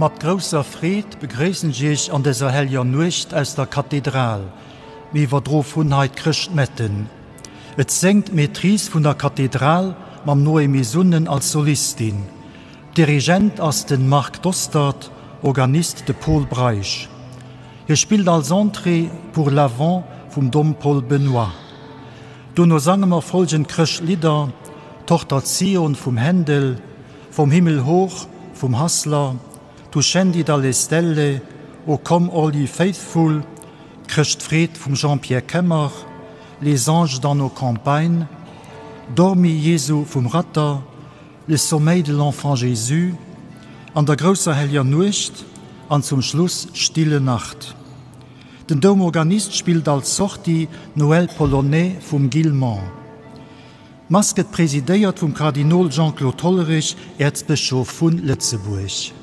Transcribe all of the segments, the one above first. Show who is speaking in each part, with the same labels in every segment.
Speaker 1: Mit großer Fried begrüßen ich an dieser hellen Nacht aus der Kathedral, wie wir drauf Hunheit Christ metten. Et singt Maitrise von der Kathedral mam Noe Misunnen als Solistin. Dirigent als den Marc Dostert, Organist de Paul Breich. Hier spielt als Entrée pour l'Avant vom Dom Paul Benoit. Du no sangen wir folgend Christlieder, Tochter Zion vom Händel, vom Himmel hoch, vom Hassler, Du scendi dalle stelle, O come all ye faithful, Christfried vom Jean-Pierre Kemmer, Les anges dans nos campagnes, Dormi Jesu vom Ratter, Le sommeil de l'enfant Jésus, an der großer heller Nacht, an zum Schluss Stille Nacht. Den Domorganist spielt als Sorti Noël Polonais vom Guillemont. Masket präsidéiert vom Kardinal Jean-Claude Hollerich, Erzbischof von Lützeburg.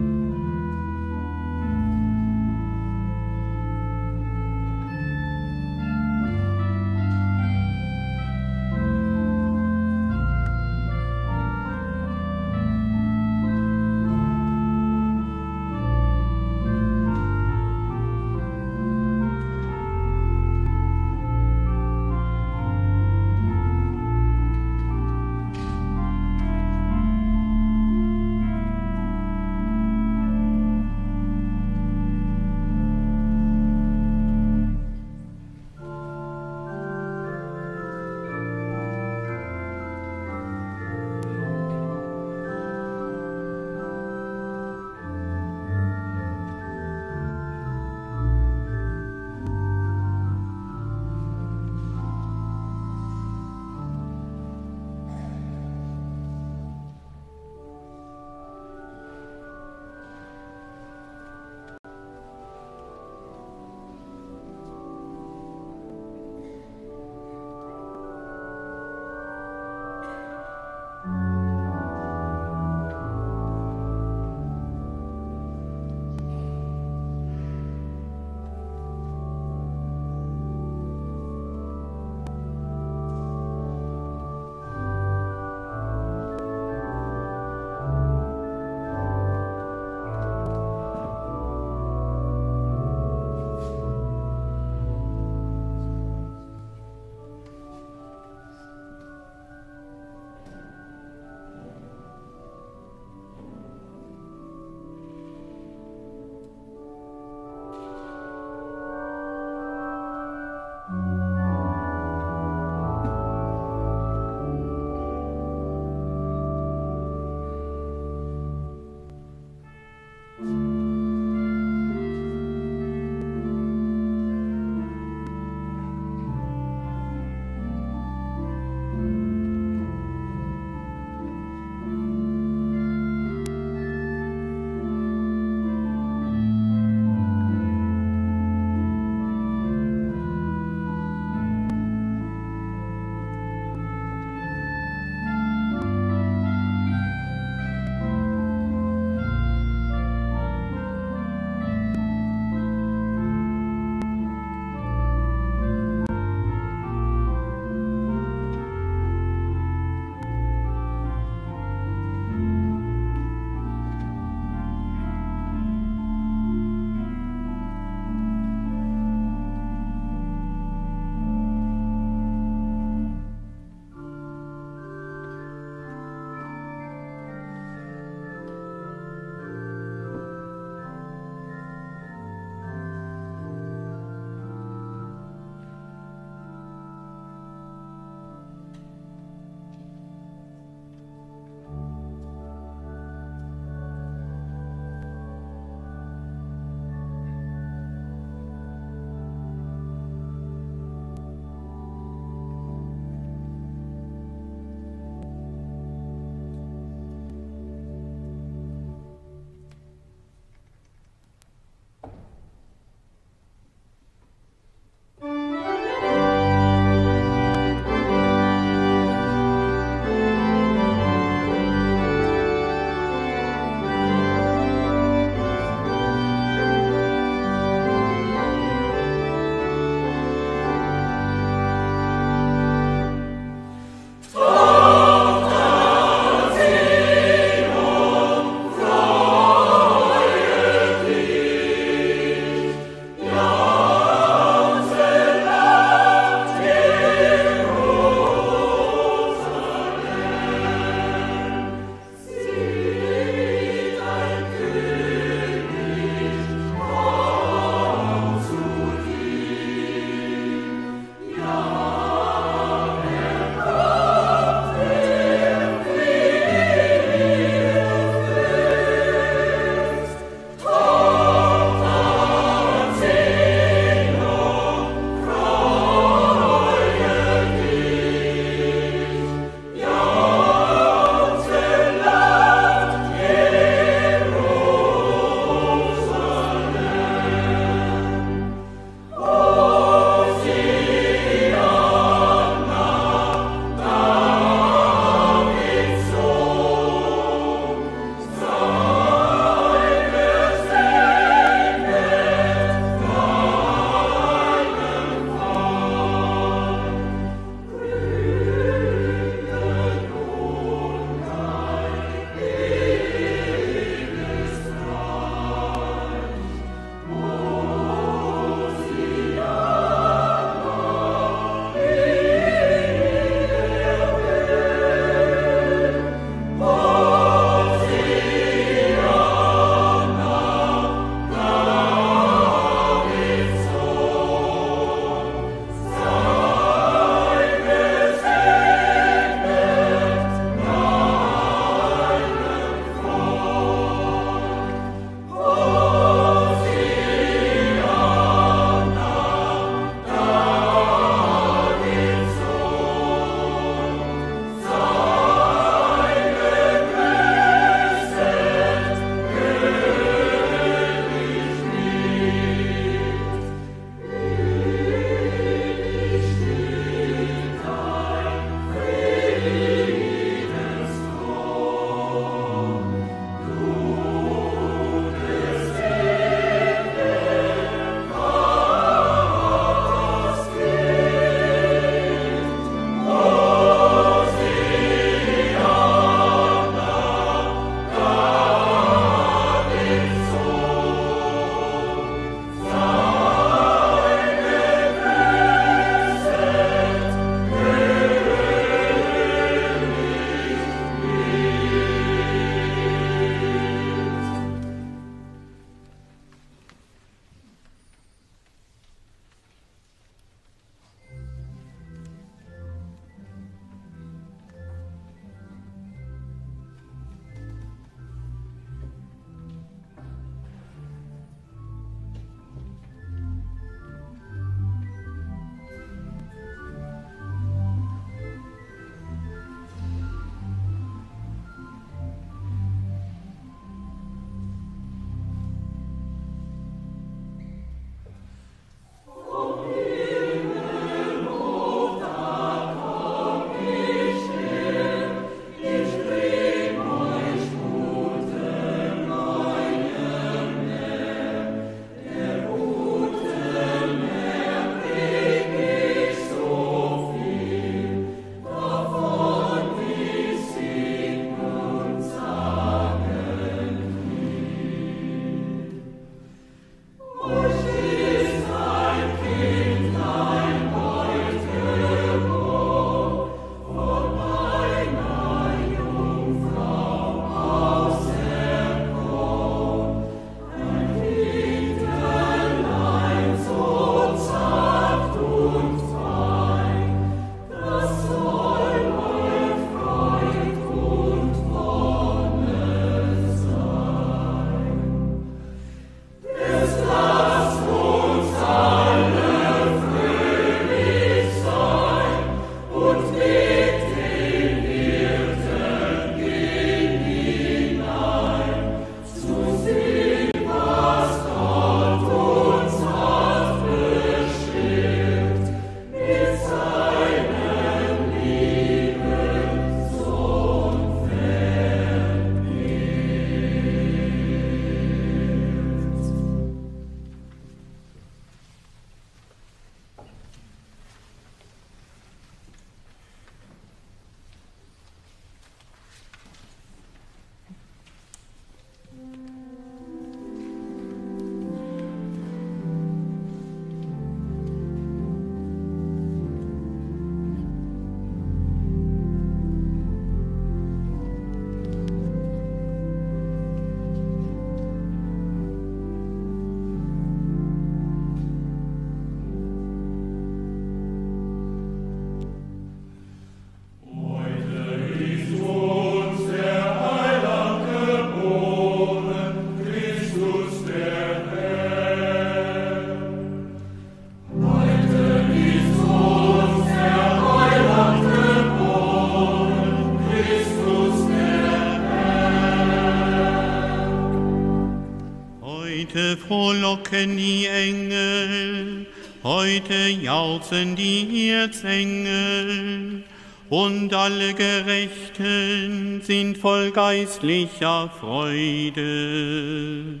Speaker 2: frohlocken die Engel, heute jauchzen die Erzengel, und alle Gerechten sind voll geistlicher Freude.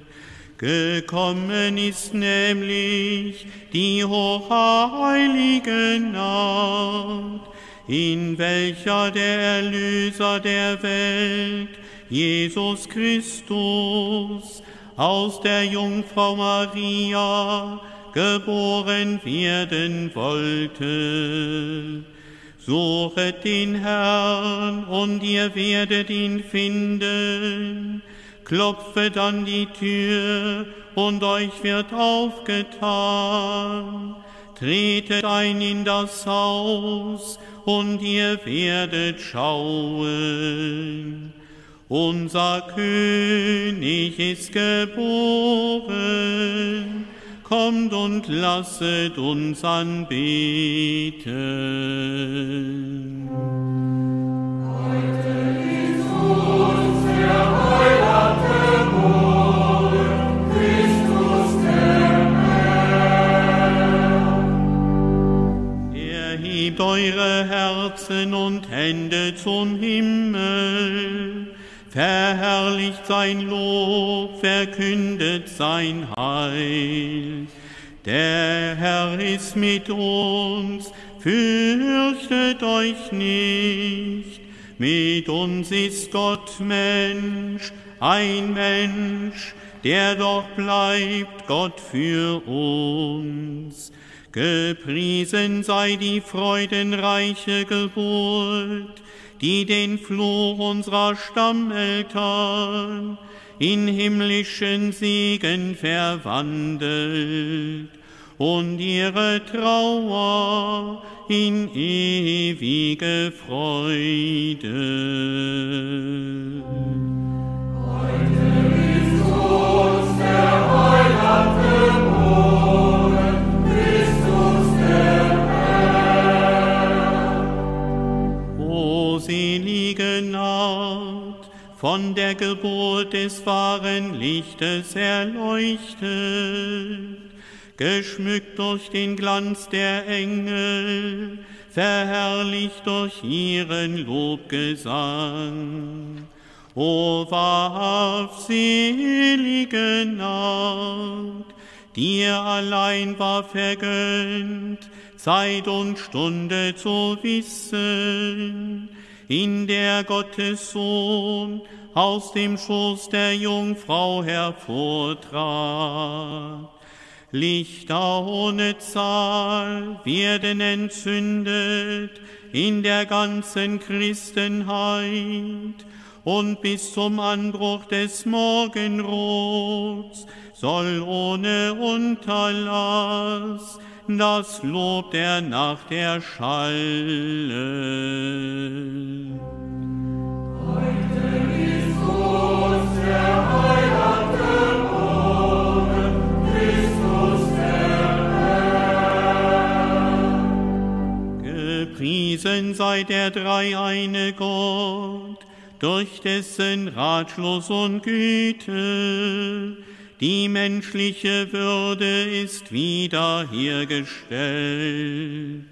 Speaker 2: Gekommen ist nämlich die hochheilige Nacht, in welcher der Erlöser der Welt, Jesus Christus, aus der Jungfrau Maria geboren werden wollte. Suchet den Herrn, und ihr werdet ihn finden. Klopfet an die Tür, und euch wird aufgetan. Tretet ein in das Haus, und ihr werdet schauen. Unser König ist geboren. Kommt und lasset uns anbeten.
Speaker 3: Heute ist uns der Heiland geboren, Christus der Herr.
Speaker 2: Erhebt eure Herzen und Hände zum Himmel. Verherrlicht sein Lob, verkündet sein Heil. Der Herr ist mit uns, fürchtet euch nicht. Mit uns ist Gott Mensch, ein Mensch, der doch bleibt Gott für uns. Gepriesen sei die freudenreiche Geburt, die den Fluch unserer Stammeltern in himmlischen Segen verwandelt und ihre Trauer in ewige Freude.
Speaker 3: Heute ist uns der Heiland geboren, Christus der Herr.
Speaker 2: O selige Nacht, von der Geburt des wahren Lichtes erleuchtet, geschmückt durch den Glanz der Engel, verherrlicht durch ihren Lobgesang. O wahrhaft selige Nacht, dir allein war vergönnt, Zeit und Stunde zu wissen, in der Gottes Sohn aus dem Schoß der Jungfrau hervortrat. Lichter ohne Zahl werden entzündet in der ganzen Christenheit, und bis zum Anbruch des Morgenrots soll ohne Unterlass das Lob der Nacht erschallen.
Speaker 3: Heute ist uns der Heiland geboren, Christus der Herr.
Speaker 2: Gepriesen sei der dreieine Gott, durch dessen Ratschluss und Güte die menschliche Würde ist wiederhergestellt.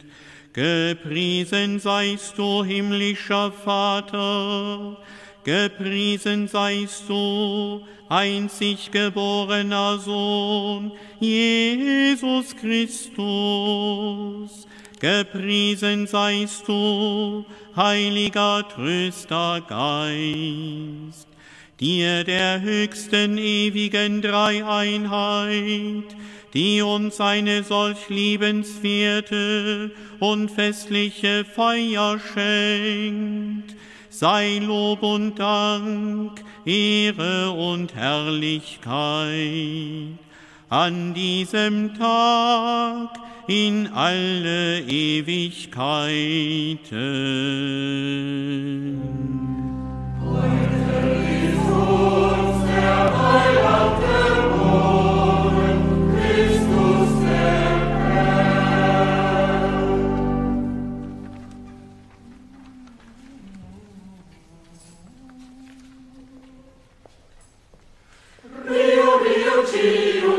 Speaker 2: Gepriesen seist du, himmlischer Vater, gepriesen seist du, einzig geborener Sohn, Jesus Christus. Gepriesen seist du, heiliger Tröster Geist. Dir der höchsten ewigen Dreieinheit, die uns eine solch liebenswerte und festliche Feier schenkt, sei Lob und Dank, Ehre und Herrlichkeit an diesem Tag in alle Ewigkeiten.
Speaker 3: Heute ist uns der Heiland geboren, Christus der Herr. Rio, Rio, Rio,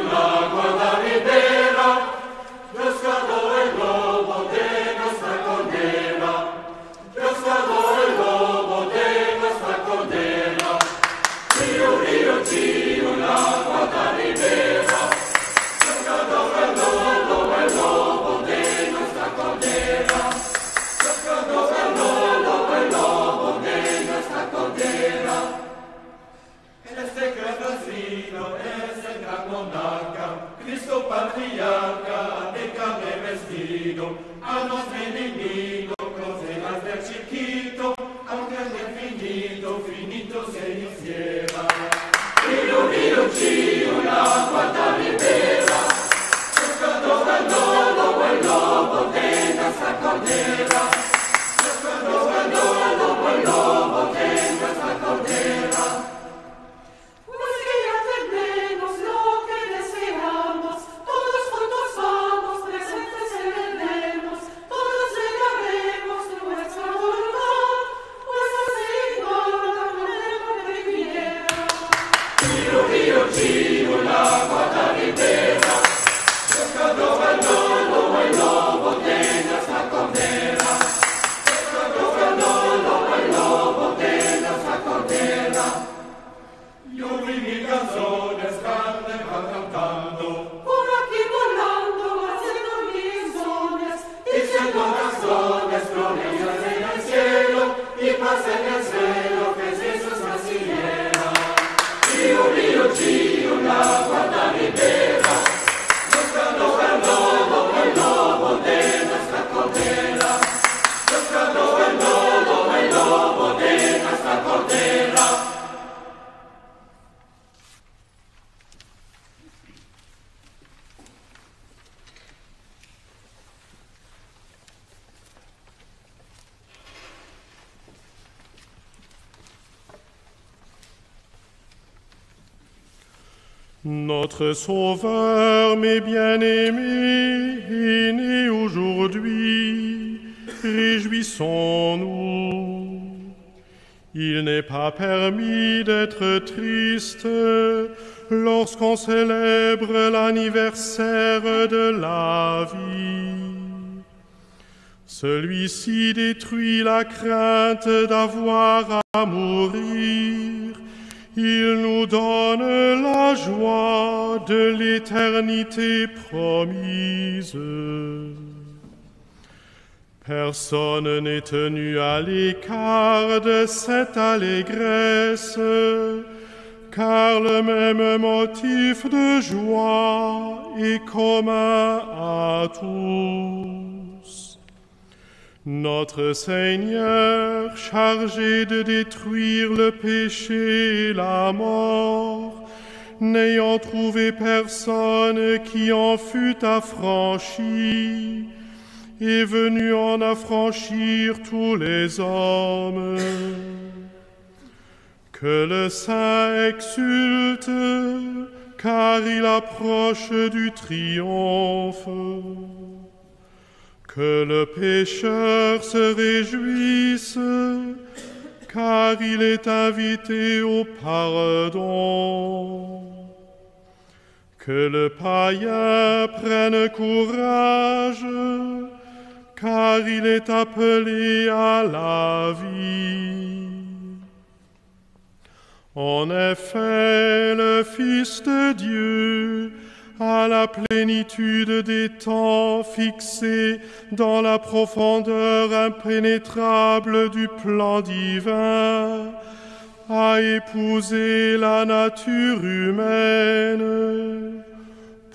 Speaker 4: Notre Sauveur, mes bien-aimés, est né aujourd'hui. Réjouissons-nous. Il n'est pas permis d'être triste lorsqu'on célèbre l'anniversaire de la vie. Celui-ci détruit la crainte d'avoir à mourir. Il nous donne la joie de l'éternité promise. Personne n'est tenu à l'écart de cette allégresse, car le même motif de joie est commun à tous. Notre Seigneur, chargé de détruire le péché et la mort, n'ayant trouvé personne qui en fût affranchi, est venu en affranchir tous les hommes. Que le Saint exulte, car il approche du triomphe. Que le pécheur se réjouisse, car il est invité au pardon. Que le païen prenne courage, car il est appelé à la vie. En effet, le Fils de Dieu, à la plénitude des temps fixés dans la profondeur impénétrable du plan divin, a épousé la nature humaine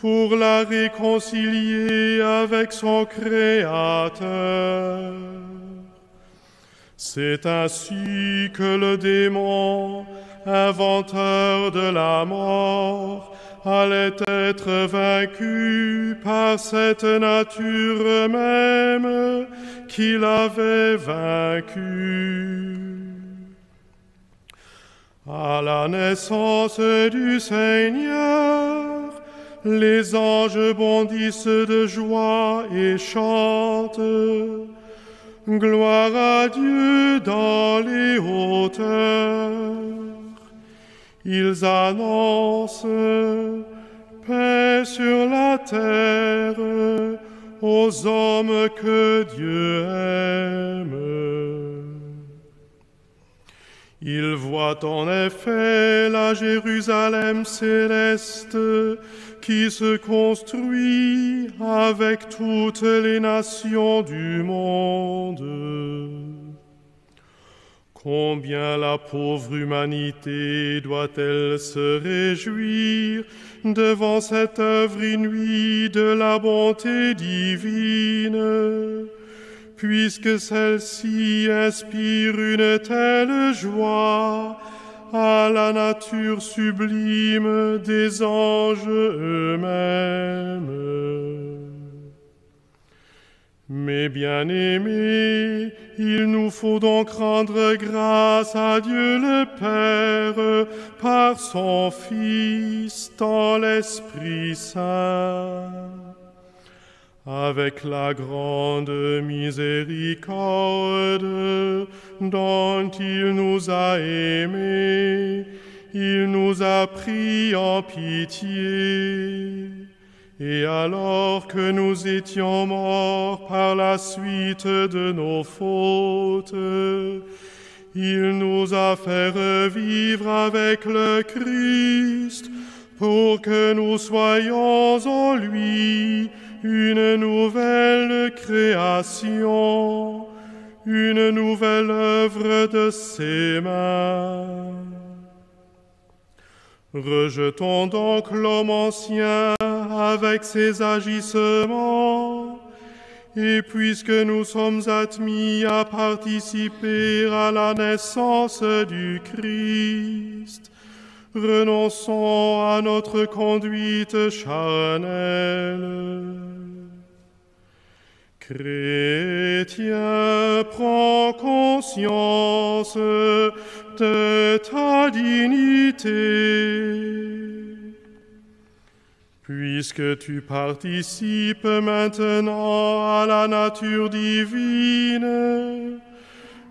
Speaker 4: pour la réconcilier avec son Créateur. C'est ainsi que le démon, inventeur de la mort, allait être vaincu par cette nature même qu'il avait vaincue. À la naissance du Seigneur, les anges bondissent de joie et chantent « Gloire à Dieu dans les hauteurs ». Ils annoncent « Paix sur la terre aux hommes que Dieu aime ». Ils voient en effet la Jérusalem céleste qui se construit avec toutes les nations du monde. Combien la pauvre humanité doit-elle se réjouir devant cette œuvre inouïe de la bonté divine, puisque celle-ci inspire une telle joie à la nature sublime des anges eux-mêmes. Mes bien-aimés, il nous faut donc rendre grâce à Dieu le Père par son Fils dans l'Esprit Saint. Avec la grande miséricorde dont il nous a aimés, il nous a pris en pitié. Et alors que nous étions morts par la suite de nos fautes, il nous a fait revivre avec le Christ pour que nous soyons en lui une nouvelle création, une nouvelle œuvre de ses mains. Rejetons donc l'homme ancien avec ses agissements, et puisque nous sommes admis à participer à la naissance du Christ, renonçons à notre conduite charnelle. Chrétien, prends conscience de ta dignité. Puisque tu participes maintenant à la nature divine,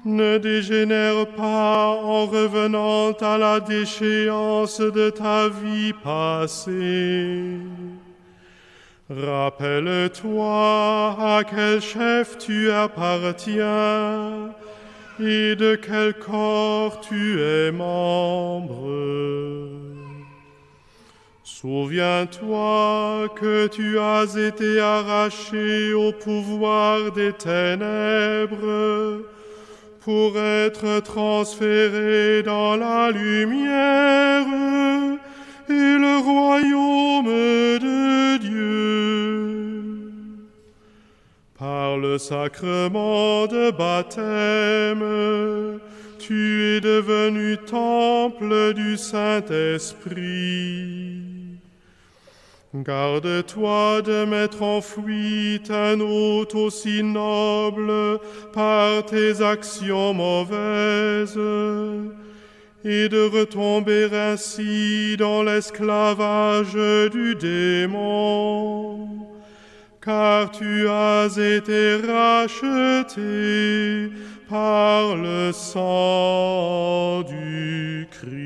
Speaker 4: ne dégénère pas en revenant à la déchéance de ta vie passée. Rappelle-toi à quel chef tu appartiens et de quel corps tu es membre. Souviens-toi que tu as été arraché au pouvoir des ténèbres pour être transféré dans la lumière et le royaume de Dieu. Par le sacrement de baptême, tu es devenu temple du Saint-Esprit. Garde-toi de mettre en fuite un hôte aussi noble par tes actions mauvaises et de retomber ainsi dans l'esclavage du démon, car tu as été racheté par le sang du Christ.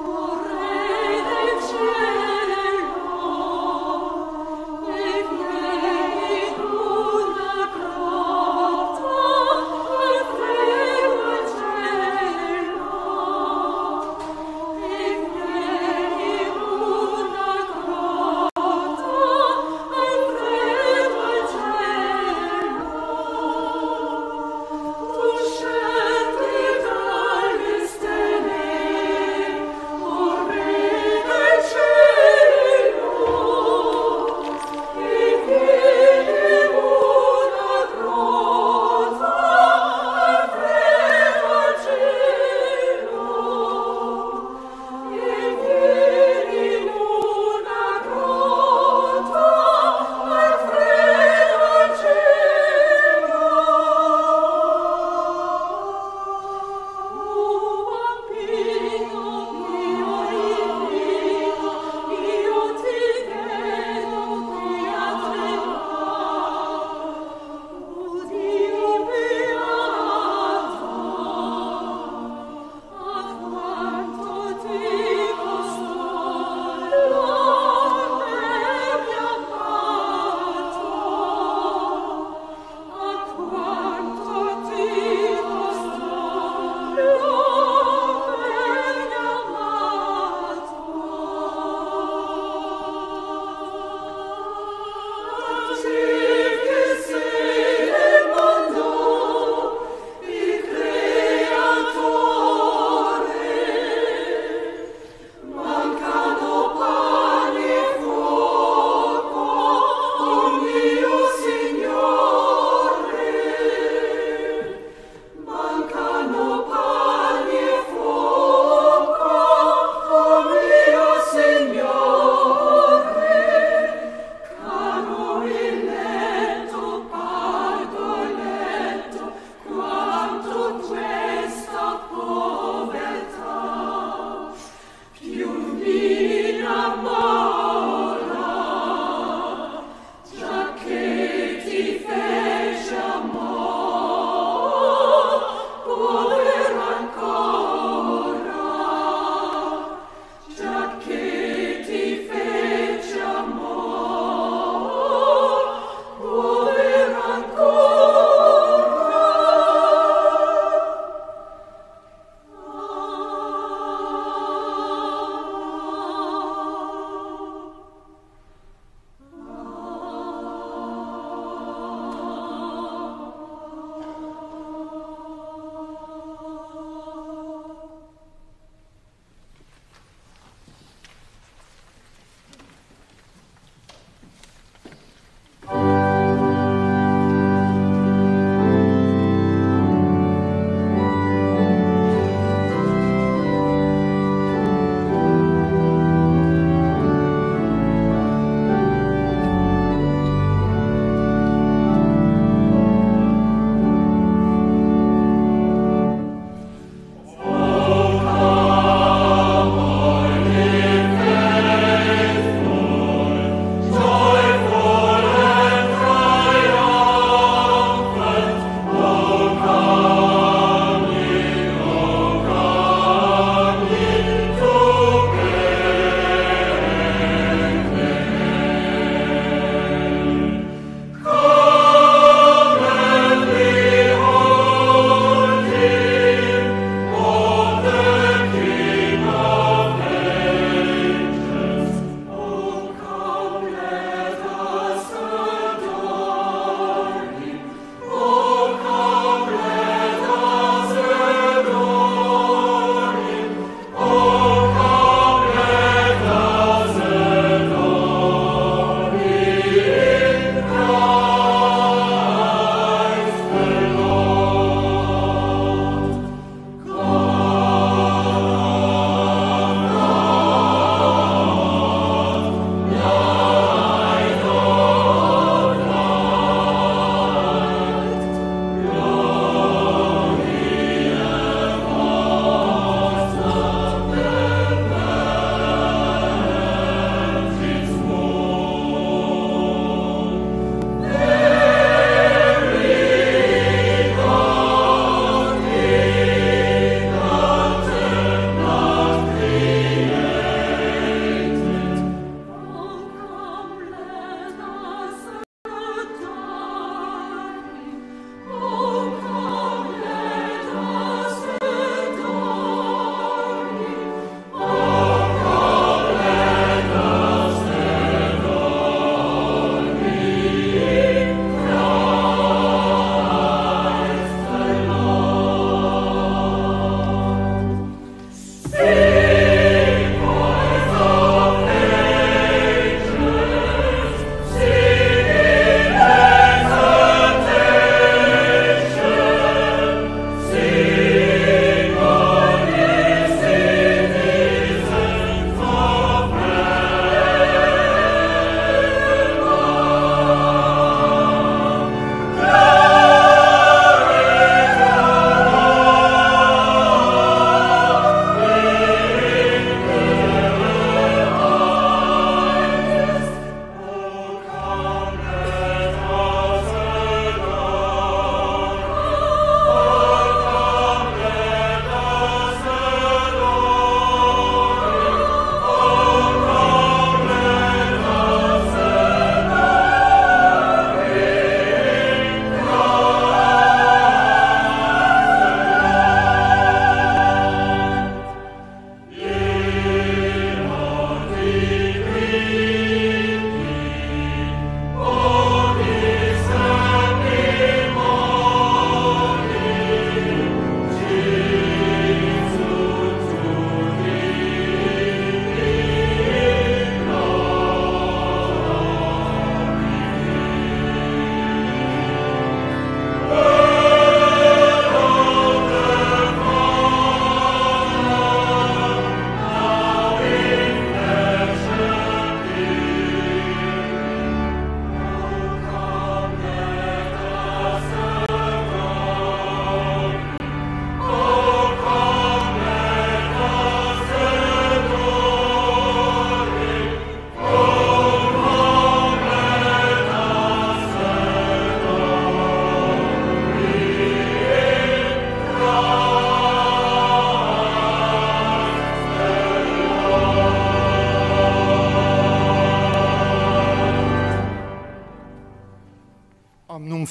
Speaker 3: Pour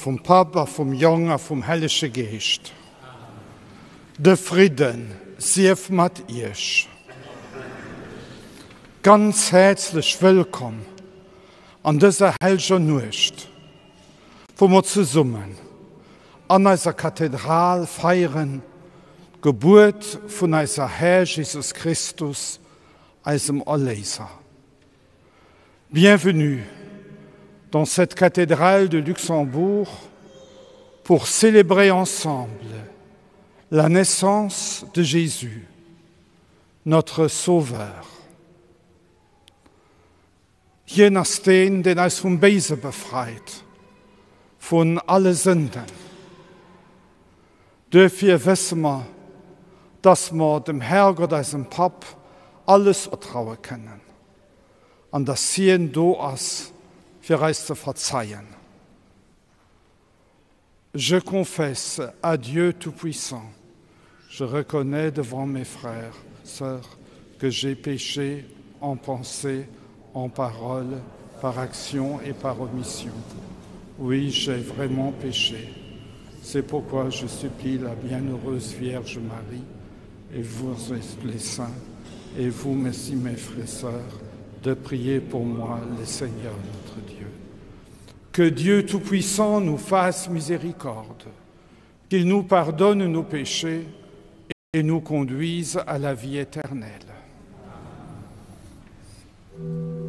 Speaker 5: vom Papa, vom Jungen, vom Heilige Geist. Der Frieden, sief mat ihr. Ganz herzlich willkommen an dieser heiligen Nacht, wo wir zusammen an unserer Kathedrale feiern, Geburt von unser Herr Jesus Christus, unserem Erlöser. Bienvenue dans cette cathédrale de Luxembourg pour célébrer ensemble la naissance de Jésus, notre Sauveur. Jener Steen, den uns vom Bösen befreit, von allen Sünden. Dafür wissen wir, dass wir dem Herrgott, unserem Pap, alles vertrauen können. Und dass sie da ist, für uns zu verzeihen. Je confesse à Dieu Tout-Puissant, je reconnais devant mes frères, sœurs, que j'ai péché en pensée, en parole, par action et par omission. Oui, j'ai vraiment péché. C'est pourquoi je supplie la bienheureuse Vierge Marie, et vous les saints, et vous, mes frères et sœurs, de prier pour moi, le Seigneur notre Dieu. Que Dieu Tout-Puissant nous fasse miséricorde, qu'il nous pardonne nos péchés et nous conduise à la vie éternelle.
Speaker 3: Himmel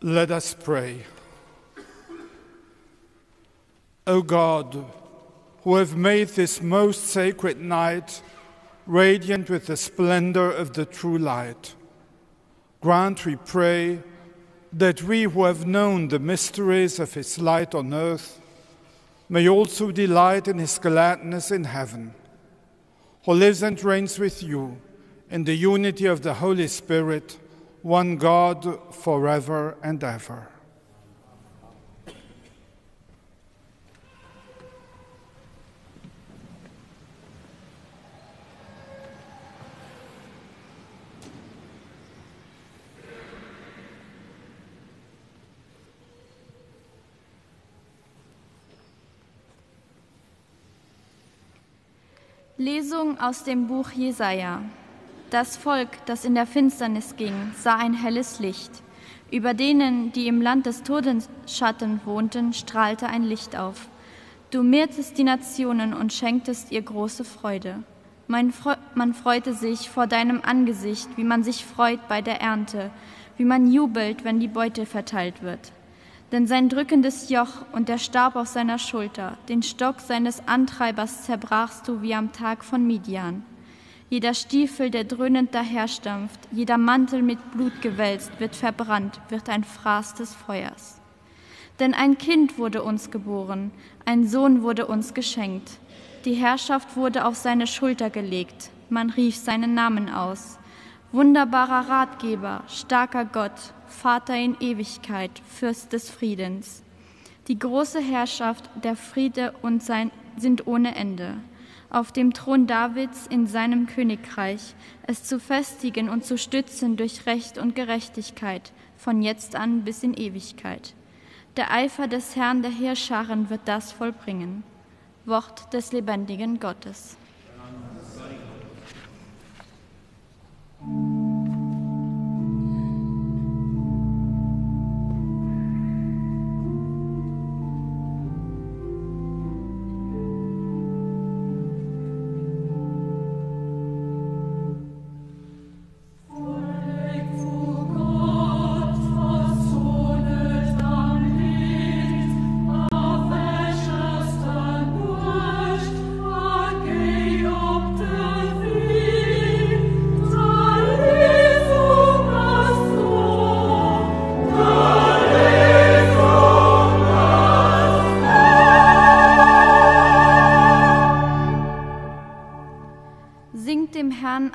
Speaker 5: Let us pray. O God, who have made this most sacred night radiant with the splendor of the true light, grant, we pray, that we who have known the mysteries of his light on earth may also delight in his gladness in heaven, who lives and reigns with you in the unity of the Holy Spirit, one God, forever and ever.
Speaker 6: Lesung aus dem Buch Jesaja. Das Volk, das in der Finsternis ging, sah ein helles Licht. Über denen, die im Land des Todesschatten wohnten, strahlte ein Licht auf. Du mehrtest die Nationen und schenktest ihr große Freude. Man freute sich vor deinem Angesicht, wie man sich freut bei der Ernte, wie man jubelt, wenn die Beute verteilt wird. Denn sein drückendes Joch und der Stab auf seiner Schulter, den Stock seines Antreibers zerbrachst du wie am Tag von Midian. Jeder Stiefel, der dröhnend daherstampft, jeder Mantel mit Blut gewälzt, wird verbrannt, wird ein Fraß des Feuers. Denn ein Kind wurde uns geboren, ein Sohn wurde uns geschenkt. Die Herrschaft wurde auf seine Schulter gelegt, man rief seinen Namen aus. Wunderbarer Ratgeber, starker Gott, Vater in Ewigkeit, Fürst des Friedens. Die große Herrschaft, der Friede und sind ohne Ende. Auf dem Thron Davids in seinem Königreich, es zu festigen und zu stützen durch Recht und Gerechtigkeit, von jetzt an bis in Ewigkeit. Der Eifer des Herrn der Heerscharen wird das vollbringen. Wort des lebendigen Gottes.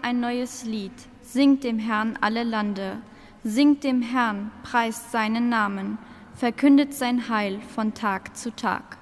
Speaker 6: Ein neues Lied, singt dem Herrn alle Lande, singt dem Herrn, preist seinen Namen, verkündet sein Heil von Tag zu Tag.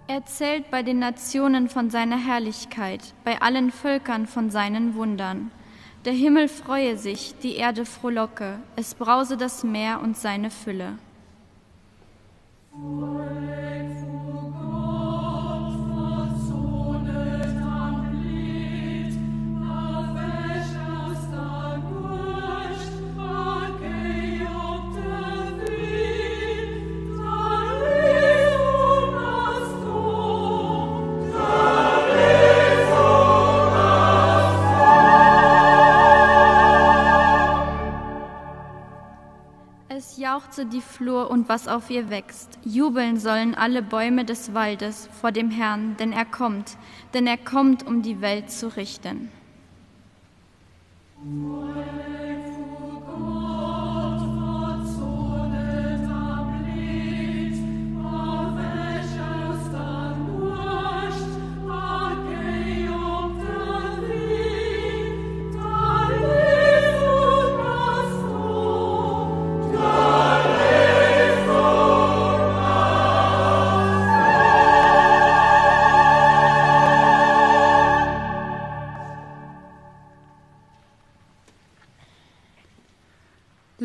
Speaker 6: Erzählt bei den Nationen von seiner Herrlichkeit, bei allen Völkern von seinen Wundern. Der Himmel freue sich, die Erde frohlocke, es brause das Meer und seine Fülle. Jauchze die Flur und was auf ihr wächst. Jubeln sollen alle Bäume des Waldes vor dem Herrn, denn er kommt, um die Welt zu richten.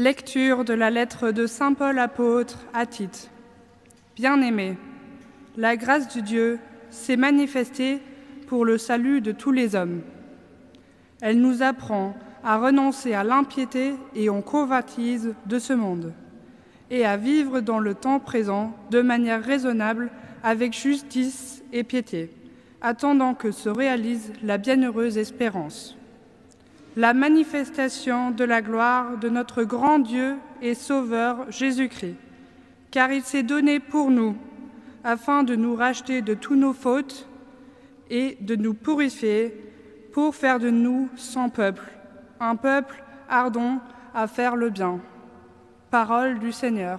Speaker 7: Lecture de la lettre de saint Paul apôtre à Tite. Bien-aimés, la grâce de Dieu s'est manifestée pour le salut de tous les hommes. Elle nous apprend à renoncer à l'impiété et aux convoitises de ce monde, et à vivre dans le temps présent de manière raisonnable, avec justice et piété, attendant que se réalise la bienheureuse espérance. La manifestation de la gloire de notre grand Dieu et Sauveur Jésus-Christ, car il s'est donné pour nous, afin de nous racheter de toutes nos fautes et de nous purifier pour faire de nous son peuple, un peuple ardent à faire le bien. Parole du Seigneur.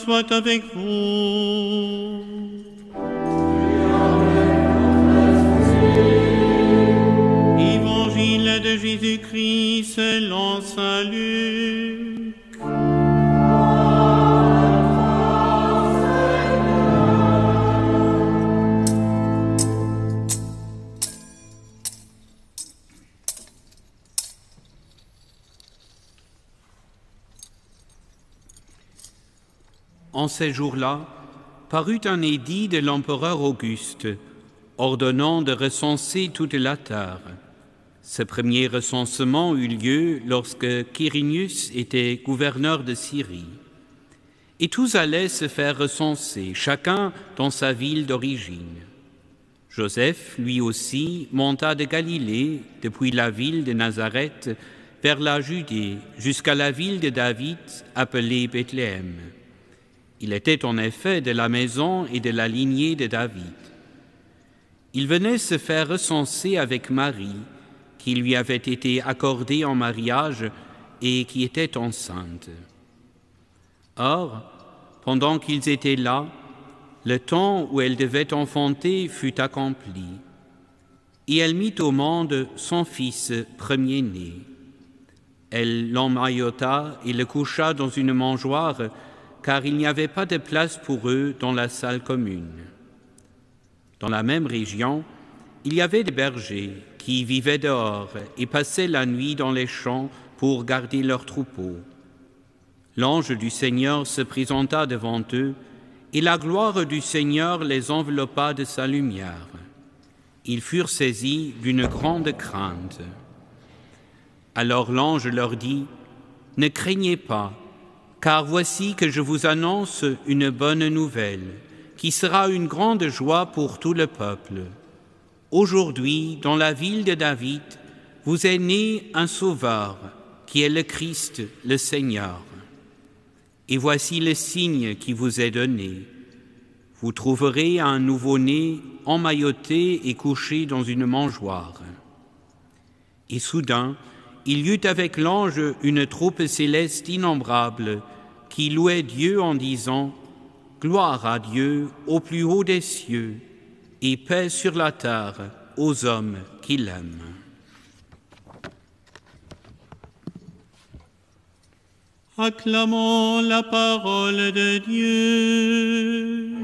Speaker 2: Soit avec vous. Évangile de Jésus-Christ selon saint Luc.
Speaker 8: En ces jours-là, parut un édit de l'empereur Auguste, ordonnant de recenser toute la terre. Ce premier recensement eut lieu lorsque Quirinius était gouverneur de Syrie. Et tous allaient se faire recenser, chacun dans sa ville d'origine. Joseph, lui aussi, monta de Galilée, depuis la ville de Nazareth, vers la Judée, jusqu'à la ville de David, appelée Bethléem. Il était en effet de la maison et de la lignée de David. Il venait se faire recenser avec Marie, qui lui avait été accordée en mariage et qui était enceinte. Or, pendant qu'ils étaient là, le temps où elle devait enfanter fut accompli, et elle mit au monde son fils premier-né. Elle l'emmaillota et le coucha dans une mangeoire, car il n'y avait pas de place pour eux dans la salle commune. Dans la même région, il y avait des bergers qui vivaient dehors et passaient la nuit dans les champs pour garder leurs troupeaux. L'ange du Seigneur se présenta devant eux, et la gloire du Seigneur les enveloppa de sa lumière. Ils furent saisis d'une grande crainte. Alors l'ange leur dit : « Ne craignez pas, car voici que je vous annonce une bonne nouvelle, qui sera une grande joie pour tout le peuple. Aujourd'hui, dans la ville de David, vous est né un Sauveur, qui est le Christ, le Seigneur. Et voici le signe qui vous est donné. vous trouverez un nouveau-né emmailloté et couché dans une mangeoire. Et soudain, il y eut avec l'ange une troupe céleste innombrable qui louait Dieu en disant « Gloire à Dieu au plus haut des cieux et paix sur la terre aux hommes qui l'aiment. »
Speaker 2: Acclamons la parole de Dieu.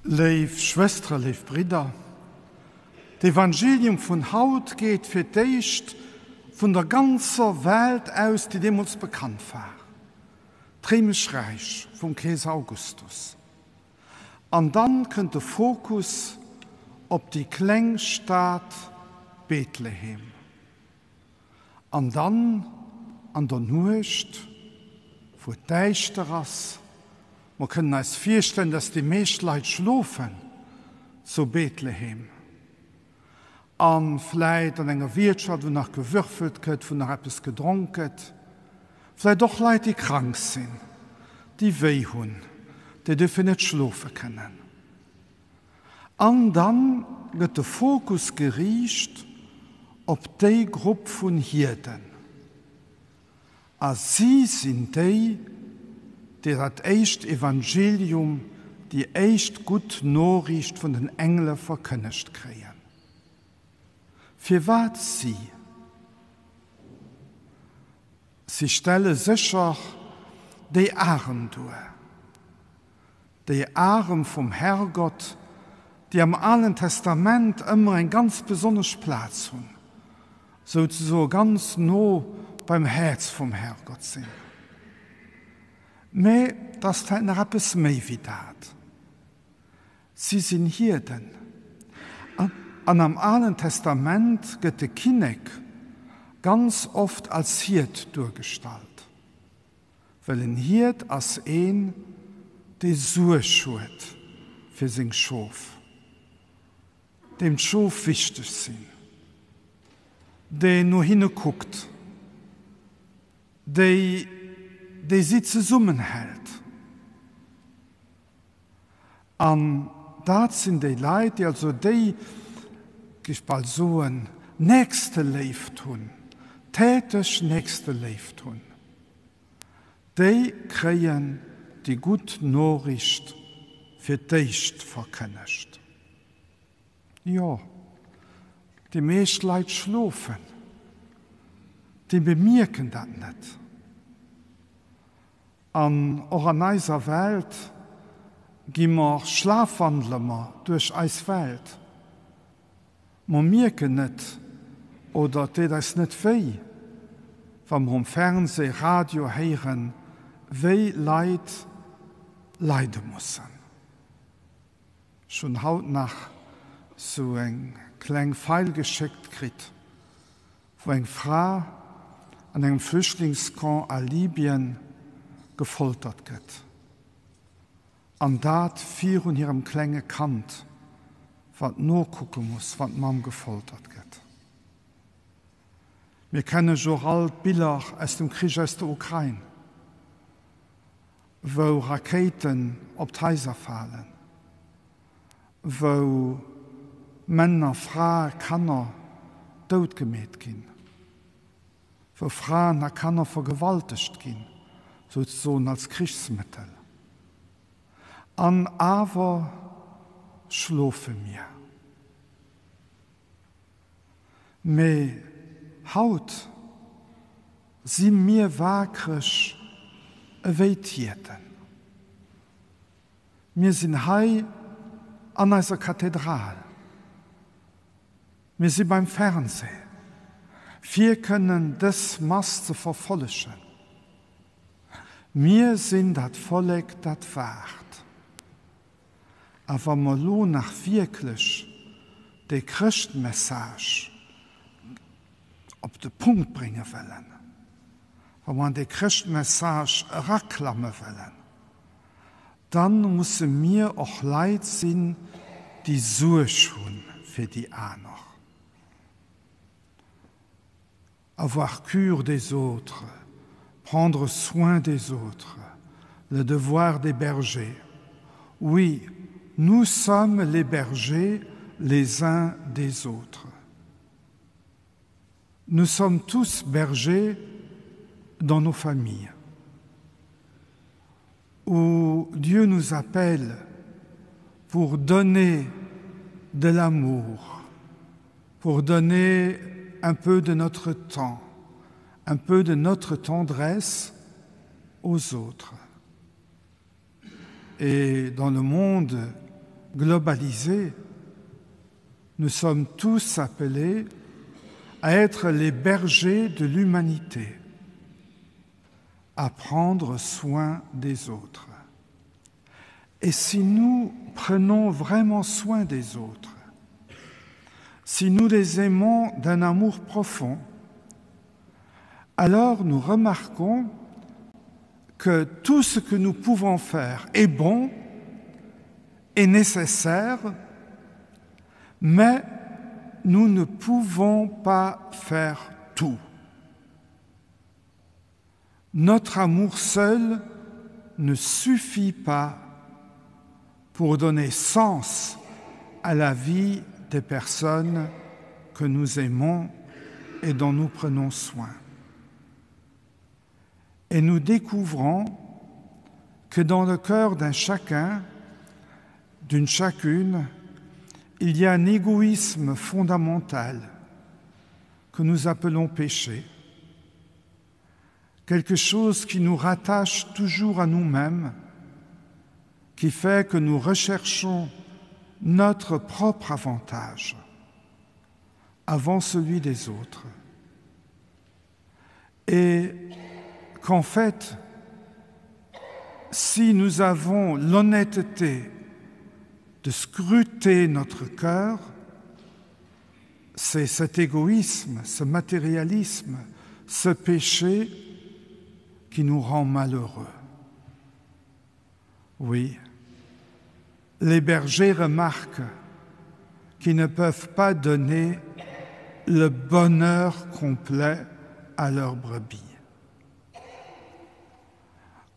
Speaker 5: Lief Schwester, lief Brüder, das Evangelium von Haut geht für dich von der ganzen Welt aus, die dem uns bekannt war. Römisches Reich von Kaiser Augustus. Und dann kommt der Fokus auf die Kleinstadt Bethlehem. Und dann an der Nacht, vor Deisteras, wir können uns vorstellen, dass die meisten Leute schlafen, zu Bethlehem. Und vielleicht an einer Wirtschaft, wo noch gewürfelt wird, wo noch etwas getrunken wird. Vielleicht doch Leute, die krank sind, die weh haben, die dürfen nicht schlafen können. Und dann wird der Fokus gerichtet auf die Gruppe von Hirten. Und sie sind die das erste Evangelium, die erste gute Nachricht von den Engeln verkündigt kriegen. Für was sie? Sie stellen sicher die Armen dar. Die Armen vom Herrgott, die am Alten Testament immer einen ganz besonderen Platz haben. So ganz nah beim Herz vom Herrgott sind. Aber das fällt noch etwas mehr wie das. Sie sind Hirten. Und am Alten Testament wird der Kinnek ganz oft als Hirt dargestellt. Weil ein Hirt als ein, der Sorge für sein Schaf. Dem Schaf wichtig sind. Der nur hinguckt. Der sie zusammenhält. Und das sind die Leute, die also die, ich bald so ein nächste Leben tun, tätig nächste Leben tun. Die kriegen die gute Nachricht für dich verkündigt. Ja, die meisten Leute schlafen. Die bemerken das nicht. Auch an unserer Welt gehen wir schlafwandeln durch unsere Welt. Wir merken nicht, oder das ist nicht weh, wenn wir im Fernsehen, Radio hören, wie Leute leiden müssen. Schon heute nach so ein kleinen Pfeil geschickt kriegt, wo eine Frau an einem Flüchtlingscamp in Libyen gefoltert wird. Und dat vier in ihrem kleinen Kant, was nur gucken muss, was man gefoltert wird. Wir kennen schon alt Bilder aus dem Krieg aus der Ukraine, wo Raketen auf die Häuser fallen, wo Männer, Frauen, Kanner doodgemäht gehen. Für Frauen und Kanner vergewaltigt gehen, sozusagen als Kriegsmittel. An aber schlafen wir. Me haut sind wir wackrig Weitierten. Wir sind hier an unserer Kathedrale. Wir sind beim Fernsehen. Wir können das Masse verfolgen. Wir sind das Volk, das wart. Aber wir wollen nach wirklich die Christmessage auf den Punkt bringen wollen. Wenn wir die Christmessage reklammen wollen, dann müssen wir auch Leute sein, die suchen für die anderen. Avoir cure des autres, prendre soin des autres, le devoir des bergers. Oui, nous sommes les bergers les uns des autres. Nous sommes tous bergers dans nos familles, où Dieu nous appelle pour donner de l'amour, pour donner un peu de notre temps, un peu de notre tendresse aux autres. Et dans le monde globalisé, nous sommes tous appelés à être les bergers de l'humanité, à prendre soin des autres. Et si nous prenons vraiment soin des autres, si nous les aimons d'un amour profond, alors nous remarquons que tout ce que nous pouvons faire est bon, est nécessaire, mais nous ne pouvons pas faire tout. Notre amour seul ne suffit pas pour donner sens à la vie des personnes que nous aimons et dont nous prenons soin. Et nous découvrons que dans le cœur d'un chacun, d'une chacune, il y a un égoïsme fondamental que nous appelons péché, quelque chose qui nous rattache toujours à nous-mêmes, qui fait que nous recherchons notre propre avantage avant celui des autres. Et qu'en fait, si nous avons l'honnêteté de scruter notre cœur, c'est cet égoïsme, ce matérialisme, ce péché qui nous rend malheureux. Oui, les bergers remarquent qu'ils ne peuvent pas donner le bonheur complet à leurs brebis.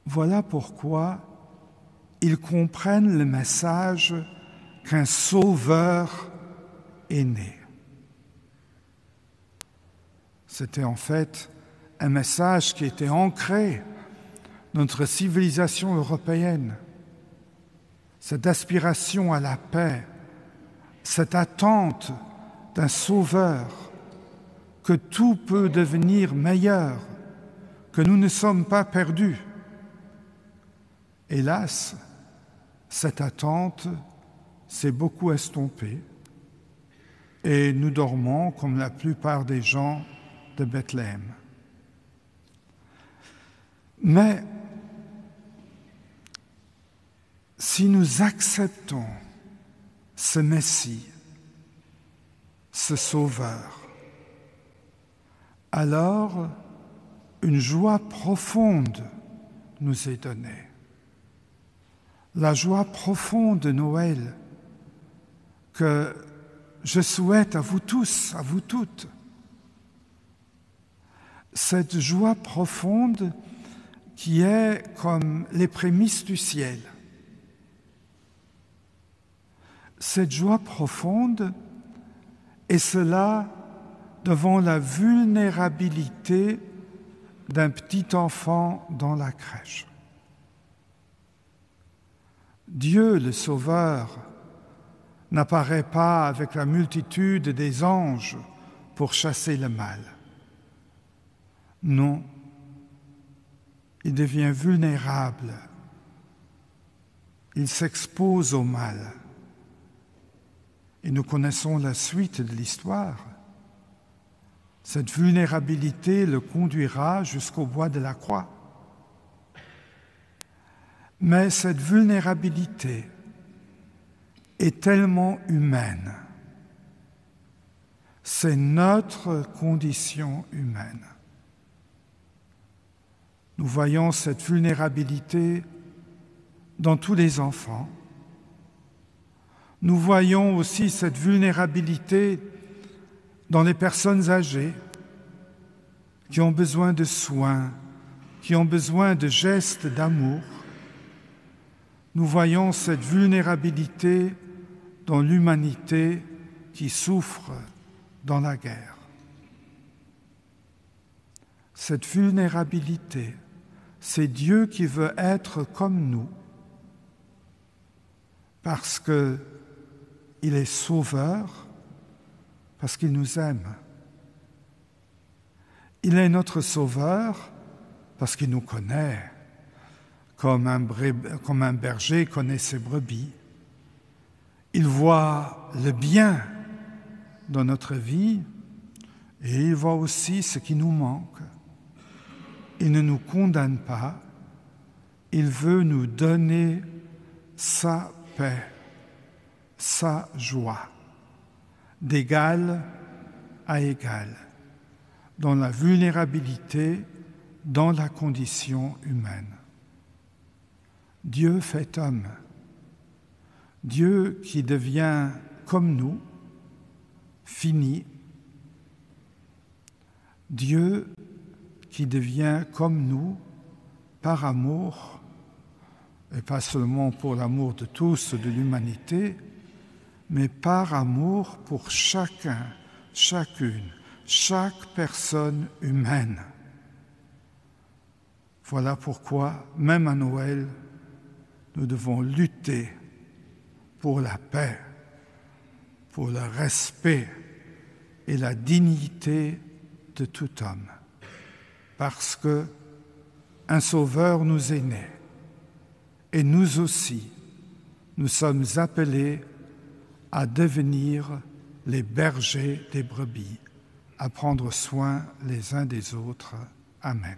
Speaker 5: Voilà pourquoi ils comprennent le message qu'un sauveur est né. C'était en fait un message qui était ancré dans notre civilisation européenne. Cette aspiration à la paix, cette attente d'un sauveur, que tout peut devenir meilleur, que nous ne sommes pas perdus. Hélas, cette attente s'est beaucoup estompée et nous dormons comme la plupart des gens de Bethléem. Mais si nous acceptons ce Messie, ce Sauveur, alors une joie profonde nous est donnée. La joie profonde de Noël que je souhaite à vous tous, à vous toutes. Cette joie profonde qui est comme les prémices du ciel. Cette joie profonde et cela devant la vulnérabilité d'un petit enfant dans la crèche. Dieu, le Sauveur, n'apparaît pas avec la multitude des anges pour chasser le mal. Non, il devient vulnérable. Il s'expose au mal. Et nous connaissons la suite de l'histoire. Cette vulnérabilité le conduira jusqu'au bois de la croix. Mais cette vulnérabilité est tellement humaine. C'est notre condition humaine. Nous voyons cette vulnérabilité dans tous les enfants. Nous voyons aussi cette vulnérabilité dans les personnes âgées qui ont besoin de soins, qui ont besoin de gestes d'amour. Nous voyons cette vulnérabilité dans l'humanité qui souffre dans la guerre. Cette vulnérabilité, c'est Dieu qui veut être comme nous, parce qu'il est sauveur, parce qu'il nous aime. Il est notre sauveur parce qu'il nous connaît, comme un berger connaît ses brebis. Il voit le bien dans notre vie et il voit aussi ce qui nous manque. Il ne nous condamne pas, il veut nous donner sa paix, sa joie, d'égal à égal, dans la vulnérabilité, dans la condition humaine. Dieu fait homme, Dieu qui devient comme nous, fini, Dieu qui devient comme nous par amour, et pas seulement pour l'amour de tous, de l'humanité, mais par amour pour chacun, chacune, chaque personne humaine. Voilà pourquoi, même à Noël, nous devons lutter pour la paix, pour le respect et la dignité de tout homme, parce qu'un Sauveur nous est né, et nous aussi, nous sommes appelés à devenir les bergers des brebis, à prendre soin les uns des autres. Amen.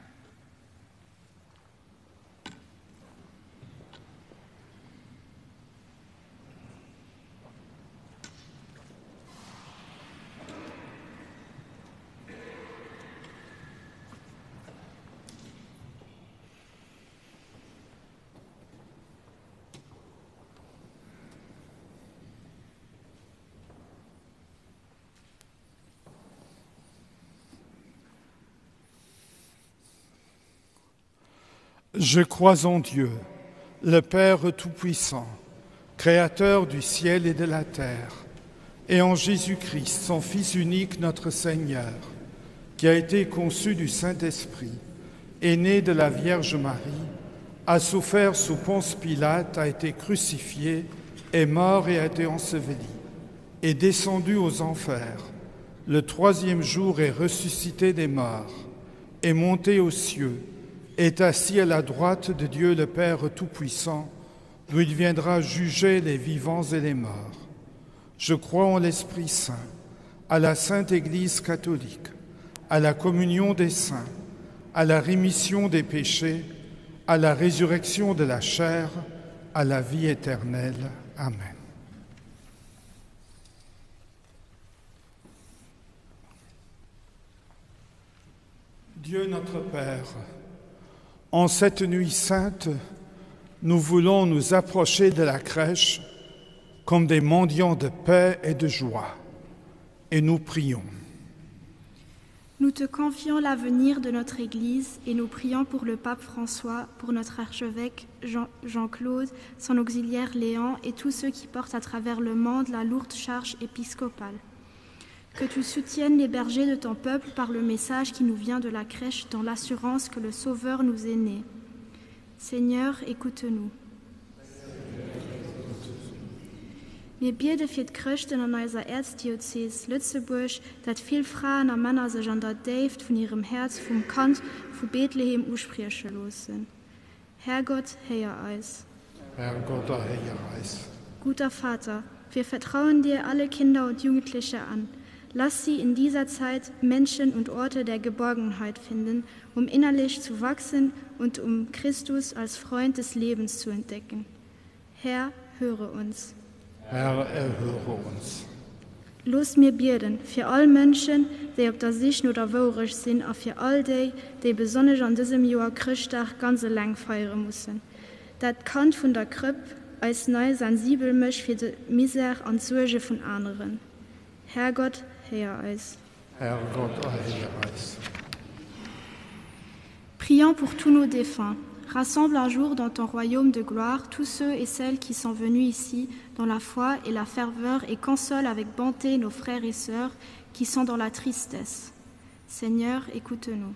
Speaker 5: Je crois en Dieu, le Père Tout-Puissant, Créateur du ciel et de la terre, et en Jésus-Christ, son Fils unique, notre Seigneur, qui a été conçu du Saint-Esprit, est né de la Vierge Marie, a souffert sous Ponce Pilate, a été crucifié, est mort et a été enseveli, est descendu aux enfers, le troisième jour est ressuscité des morts, est monté aux cieux, est assis à la droite de Dieu le Père Tout-Puissant, d'où il viendra juger les vivants et les morts. Je crois en l'Esprit Saint, à la Sainte Église catholique, à la communion des saints, à la rémission des péchés, à la résurrection de la chair, à la vie éternelle. Amen. Dieu notre Père, en cette nuit sainte, nous voulons nous approcher de la crèche comme des mendiants de paix et de joie, et nous prions.
Speaker 9: Nous te confions l'avenir de notre Église et nous prions pour le pape François, pour notre archevêque Jean-Claude, son auxiliaire Léon et tous ceux qui portent à travers le monde la lourde charge épiscopale. Que tu soutiennes les bergers de ton peuple par le message qui nous vient de la crèche dans l'assurance que le Sauveur nous est né. Seigneur, écoute-nous. Wir beten für die Christen in unserer Erzdiözese Lützeburg, dass viele Frauen und Männer sich an der Däft von ihrem Herz vom Kant von Bethlehem aussprechen lassen. Herrgott, heer uns.
Speaker 5: Herrgott, heer uns.
Speaker 9: Guter Vater, wir vertrauen dir alle Kinder und Jugendliche an. Lass sie in dieser Zeit Menschen und Orte der Geborgenheit finden, um innerlich zu wachsen und um Christus als Freund des Lebens zu entdecken. Herr, höre uns.
Speaker 5: Herr, erhöre uns.
Speaker 9: Los mir beten für alle Menschen, die auf der Sicht oder wohrig sind, und für all die, die besonders an diesem Jahr Christtag ganz lang feiern müssen. Das Kant von der Krippe als neu sensibel mich für die Misere und Sorge von anderen. Herrgott, heer uns.
Speaker 5: Herrgott, heer uns.
Speaker 9: Prions pour tous nos défunts. Rassemble un jour dans ton royaume de gloire tous ceux et celles qui sont venus ici dans la foi et la ferveur et console avec bonté nos frères et sœurs qui sont dans la tristesse. Seigneur, écoute-nous.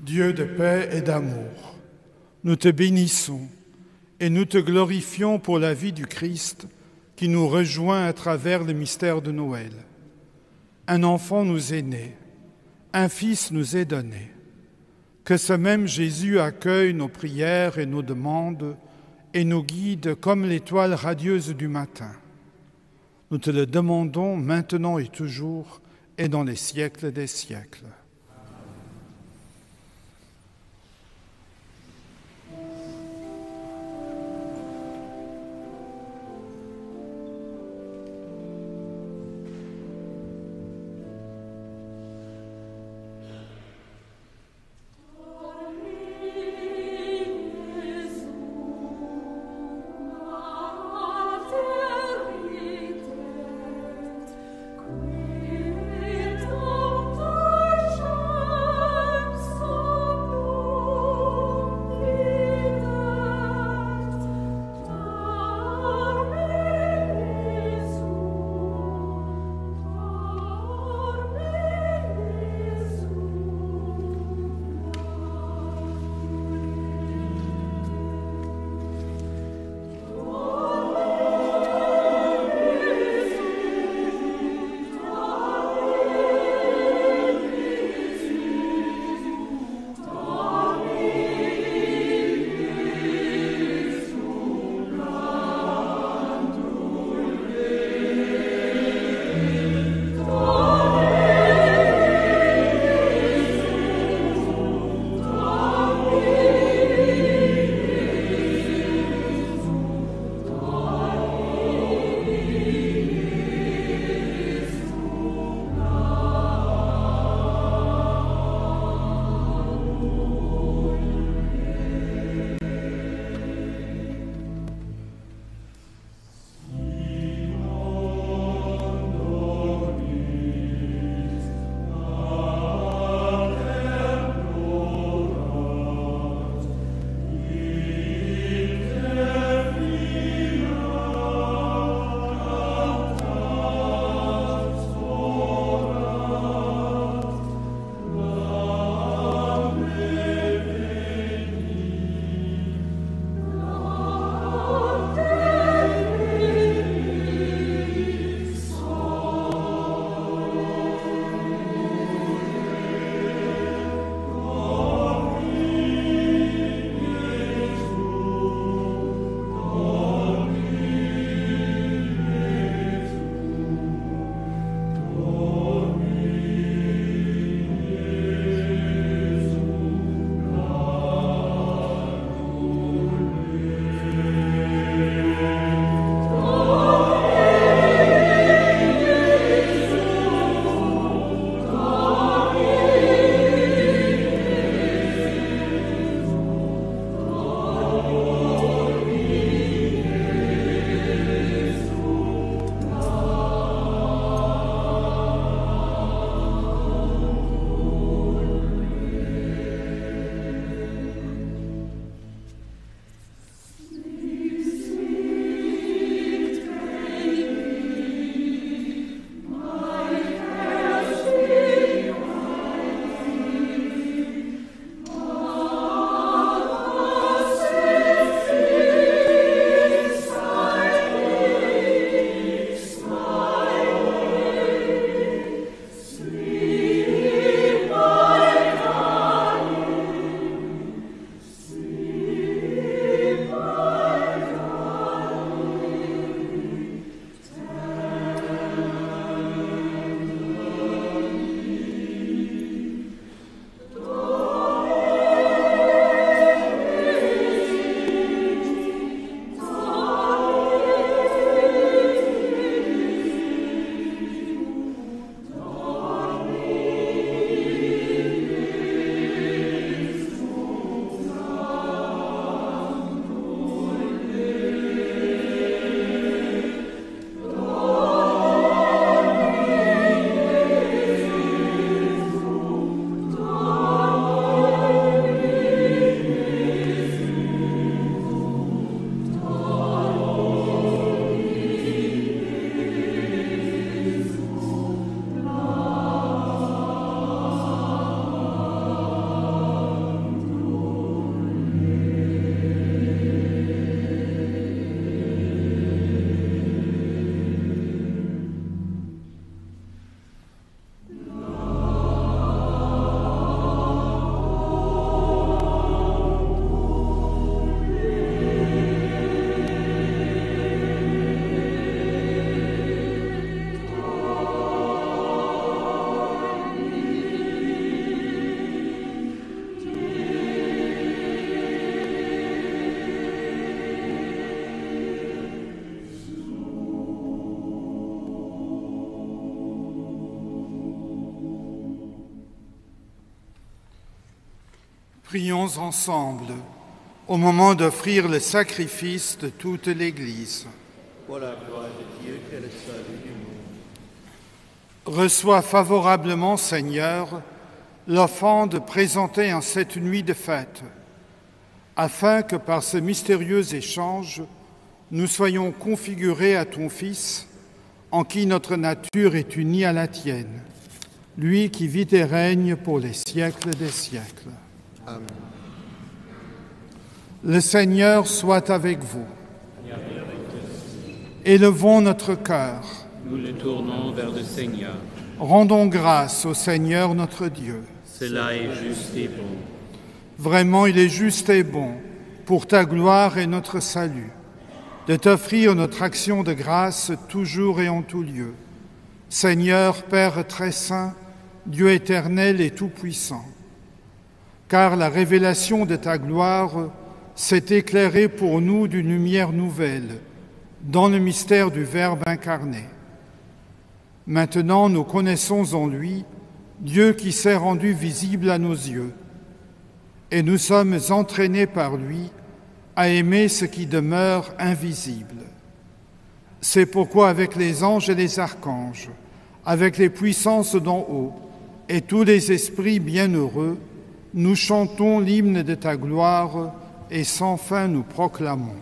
Speaker 5: Dieu de paix et d'amour, nous te bénissons et nous te glorifions pour la vie du Christ qui nous rejoint à travers le mystère de Noël. Un enfant nous est né. Un fils nous est donné. Que ce même Jésus accueille nos prières et nos demandes et nous guide comme l'étoile radieuse du matin. Nous te le demandons maintenant et toujours et dans les siècles des siècles.
Speaker 3: Qui
Speaker 5: Prions ensemble au moment d'offrir le sacrifice de toute l'Église.
Speaker 10: Pour la gloire de Dieu, que le salut du monde.
Speaker 5: Reçois favorablement, Seigneur, l'offrande présentée en cette nuit de fête, afin que par ce mystérieux échange, nous soyons configurés à ton Fils, en qui notre nature est unie à la tienne, lui qui vit et règne pour les siècles des siècles.
Speaker 10: Amen.
Speaker 5: Le Seigneur soit avec vous. Élevons notre cœur.
Speaker 8: Nous le tournons vers le Seigneur.
Speaker 5: Rendons grâce au Seigneur notre Dieu.
Speaker 8: Cela est juste et bon.
Speaker 5: Vraiment, il est juste et bon, pour ta gloire et notre salut, de t'offrir notre action de grâce toujours et en tout lieu. Seigneur, Père très saint, Dieu éternel et tout-puissant, car la révélation de ta gloire s'est éclairée pour nous d'une lumière nouvelle, dans le mystère du Verbe incarné. Maintenant, nous connaissons en lui Dieu qui s'est rendu visible à nos yeux, et nous sommes entraînés par lui à aimer ce qui demeure invisible. C'est pourquoi avec les anges et les archanges, avec les puissances d'en haut et tous les esprits bienheureux, nous chantons l'hymne de ta gloire et sans fin nous proclamons.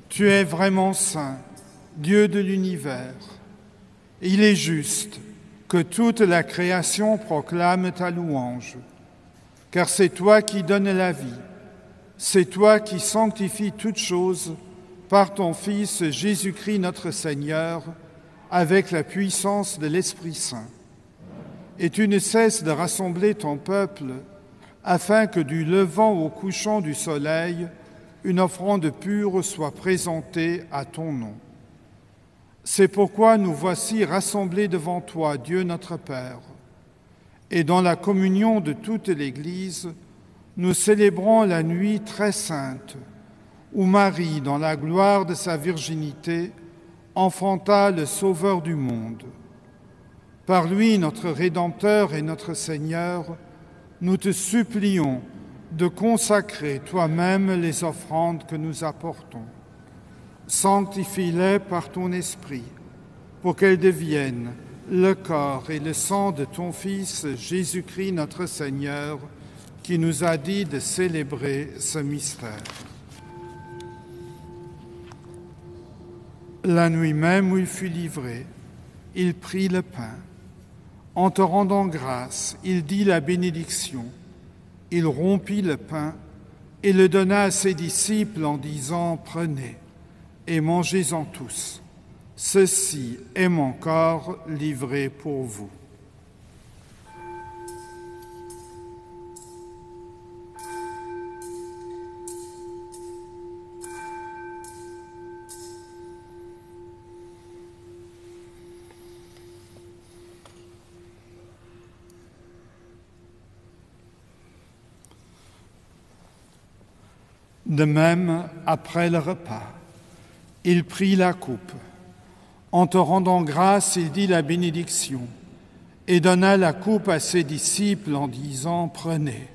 Speaker 5: Tu es vraiment saint, Dieu de l'univers. Il est juste que toute la création proclame ta louange, car c'est toi qui donnes la vie, c'est toi qui sanctifies toutes choses par ton Fils Jésus-Christ notre Seigneur, avec la puissance de l'Esprit Saint. Et tu ne cesses de rassembler ton peuple, afin que du levant au couchant du soleil, une offrande pure soit présentée à ton nom. C'est pourquoi nous voici rassemblés devant toi, Dieu notre Père, et dans la communion de toute l'Église, nous célébrons la nuit très sainte, où Marie, dans la gloire de sa virginité, enfanta le Sauveur du monde. Par lui, notre Rédempteur et notre Seigneur, nous te supplions de consacrer toi-même les offrandes que nous apportons. Sanctifie-les par ton Esprit, pour qu'elles deviennent le corps et le sang de ton Fils Jésus-Christ notre Seigneur, qui nous a dit de célébrer ce mystère. La nuit même où il fut livré, il prit le pain. En te rendant grâce, il dit la bénédiction. Il rompit le pain et le donna à ses disciples en disant « Prenez et mangez-en tous. Ceci est mon corps livré pour vous. » De même, après le repas, il prit la coupe. En te rendant grâce, il dit la bénédiction et donna la coupe à ses disciples en disant « Prenez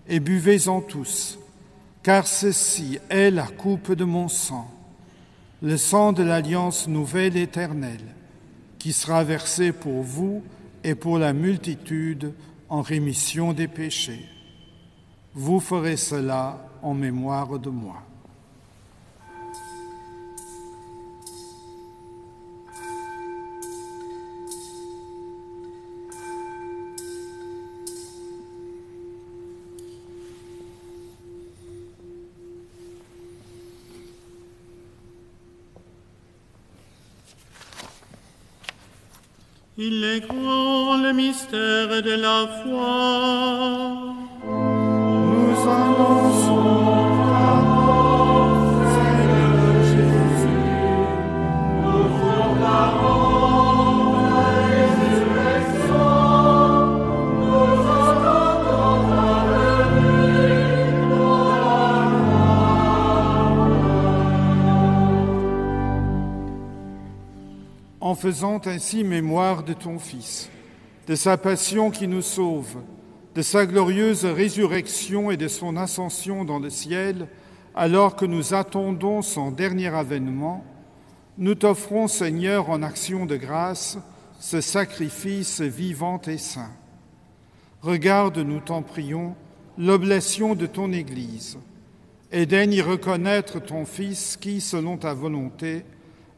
Speaker 5: et buvez-en tous, car ceci est la coupe de mon sang, le sang de l'alliance nouvelle éternelle, qui sera versé pour vous et pour la multitude en rémission des péchés. Vous ferez cela en mémoire de moi. »
Speaker 2: Il est grand le mystère de la foi.
Speaker 5: Nous annonçons ta mort, Seigneur Jésus. Nous proclamons la résurrection. Nous attendons ta venue dans la gloire. En faisant ainsi mémoire de ton Fils, de sa passion qui nous sauve, de sa glorieuse résurrection et de son ascension dans le ciel, alors que nous attendons son dernier avènement, nous t'offrons, Seigneur, en action de grâce, ce sacrifice vivant et saint. Regarde, nous t'en prions, l'oblation de ton Église, et daigne y reconnaître ton Fils qui, selon ta volonté,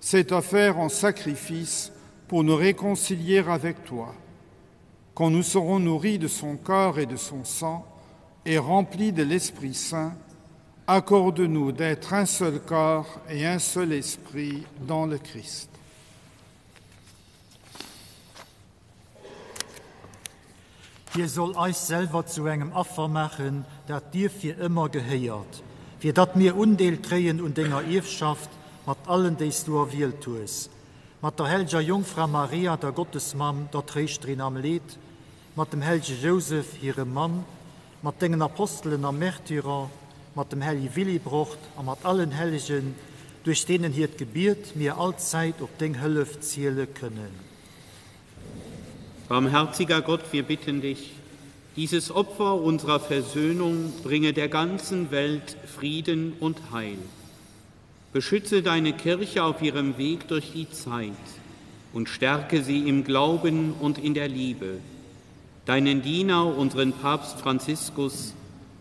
Speaker 5: s'est offert en sacrifice pour nous réconcilier avec toi. Quand nous serons nourris de son corps et de son sang et remplis de l'Esprit Saint, accorde-nous d'être un seul corps et un seul esprit dans le Christ.
Speaker 1: Ihr soll euch selber zu engem Opfer machen, dat dir für immer geheiert, für dat mir Undeel kreen und enger Ewschaft, mit allen, dies du erwählt tuest. Mit der Helger Jungfrau Maria, der Gottesmann, der Trägerin am Lied, mit dem Helge Josef, ihrem Mann, mit den Aposteln am Märtyrer, mit dem Helge Willibrucht und mit allen Heiligen, durch denen hier Gebet mir allzeit auf den Hilfe zielen können.
Speaker 8: Barmherziger Gott, wir bitten dich, dieses Opfer unserer Versöhnung bringe der ganzen Welt Frieden und Heil. Beschütze deine Kirche auf ihrem Weg durch die Zeit und stärke sie im Glauben und in der Liebe. Deinen Diener, unseren Papst Franziskus,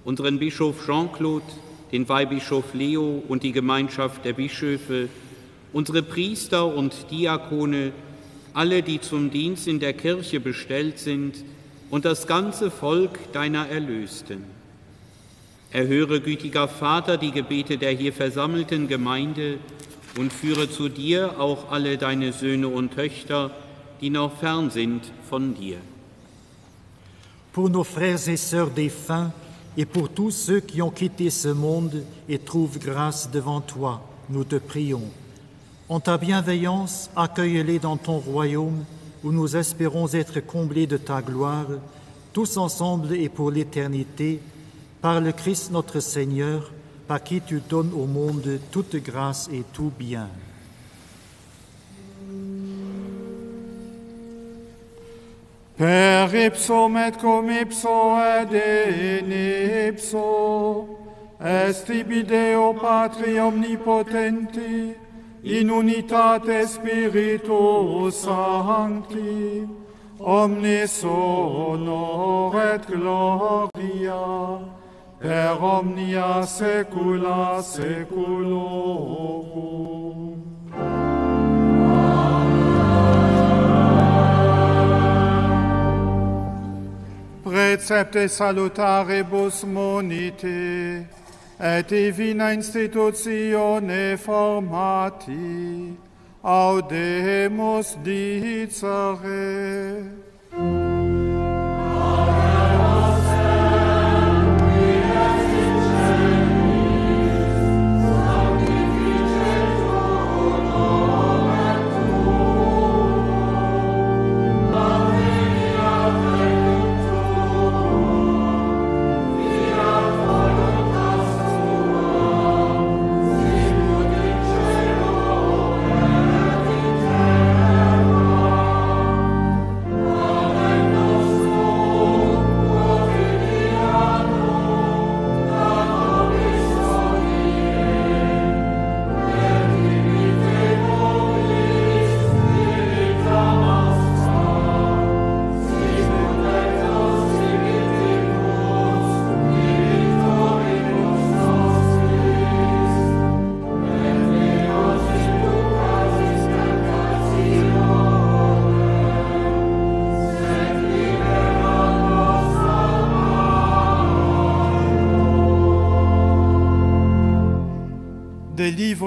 Speaker 8: unseren Bischof Jean-Claude, den Weihbischof Leo und die Gemeinschaft der Bischöfe, unsere Priester und Diakone, alle, die zum Dienst in der Kirche bestellt sind, und das ganze Volk deiner Erlösten. Erhöre, gütiger Vater, die Gebete der hier versammelten Gemeinde und führe zu dir auch alle deine Söhne und Töchter, die noch fern sind von dir.
Speaker 1: Pour nos frères et sœurs défunts et pour tous ceux qui ont quitté ce monde et trouvent grâce devant toi, nous te prions. En ta bienveillance, accueille-les dans ton royaume où nous espérons être comblés de ta gloire, tous ensemble et pour l'éternité, par le Christ notre Seigneur, par qui tu donnes au monde toute grâce et tout bien.
Speaker 5: Per ipsum et cum ipso et in ipso, est ibi Deo Patri omnipotenti, in unitate Spiritus Sancti, omnis honor et gloria, per omnia saecula saeculorum. Precepte salutaribus monite, et divina institutione formati, audemus dicere.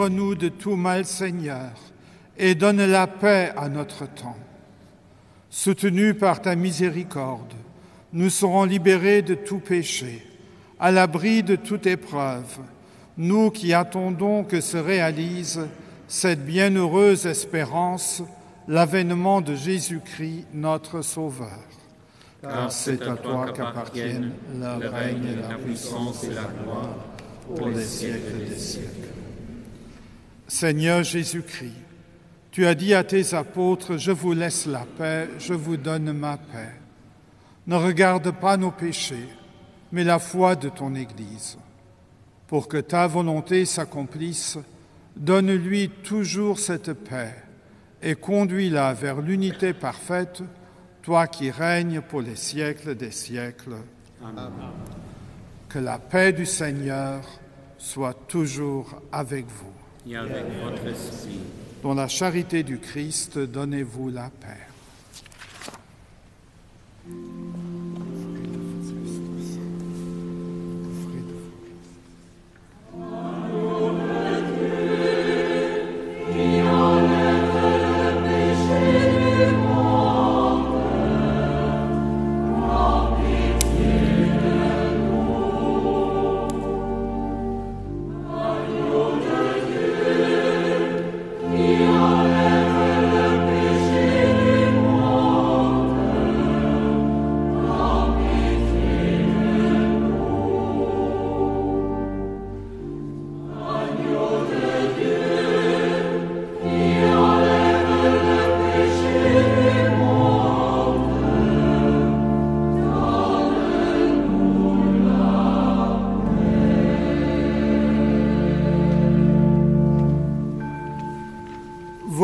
Speaker 5: Délivre-nous de tout mal, Seigneur, et donne la paix à notre temps. Soutenus par ta miséricorde, nous serons libérés de tout péché, à l'abri de toute épreuve, nous qui attendons que se réalise cette bienheureuse espérance, l'avènement de Jésus-Christ, notre Sauveur. Car c'est à toi qu'appartiennent le règne et la puissance et la gloire pour les siècles des siècles. Seigneur Jésus-Christ, tu as dit à tes apôtres, « Je vous laisse la paix, je vous donne ma paix. » Ne regarde pas nos péchés, mais la foi de ton Église. Pour que ta volonté s'accomplisse, donne-lui toujours cette paix et conduis-la vers l'unité parfaite, toi qui règnes pour les siècles des siècles. Amen. Que la paix du Seigneur soit toujours avec vous.
Speaker 8: Et avec votre esprit.
Speaker 5: Dans la charité du Christ, donnez-vous la paix.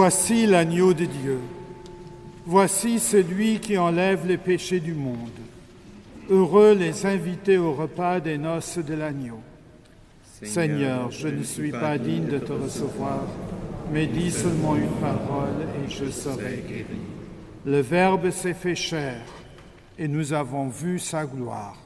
Speaker 5: Voici l'agneau de Dieu. Voici celui qui enlève les péchés du monde. Heureux les invités au repas des noces de l'agneau. Seigneur, je ne suis pas digne de te recevoir, mais dis seulement une parole et je serai guéri. Le Verbe s'est fait chair et nous avons vu sa gloire.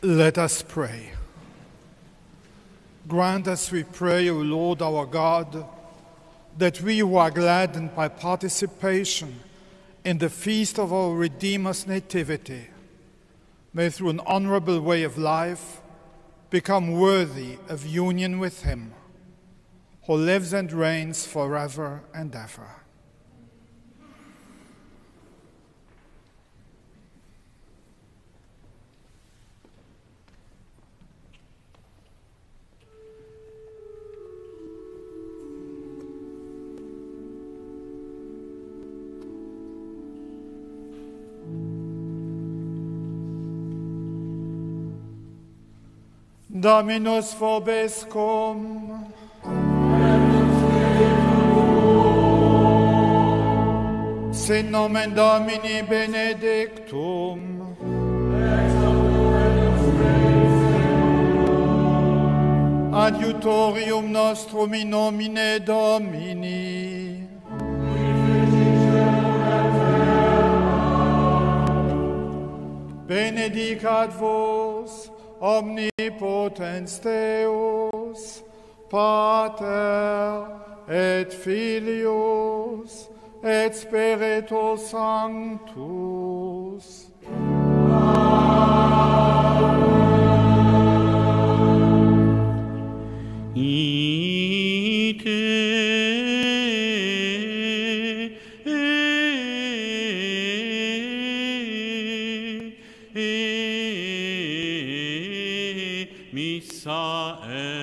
Speaker 5: Let us pray. Grant us, we pray, O Lord our God, that we who are gladdened by participation in the feast of our Redeemer's nativity may, through an honorable way of life, become worthy of union with him, who lives and reigns forever and ever. Dominus vobiscum. Sin nomen Domini benedictum. Adiutorium nostrum in nomine Domini. Benedicat vos omnipotens Deus, Pater et Filius et Spiritus Sanctus.
Speaker 2: Missa est.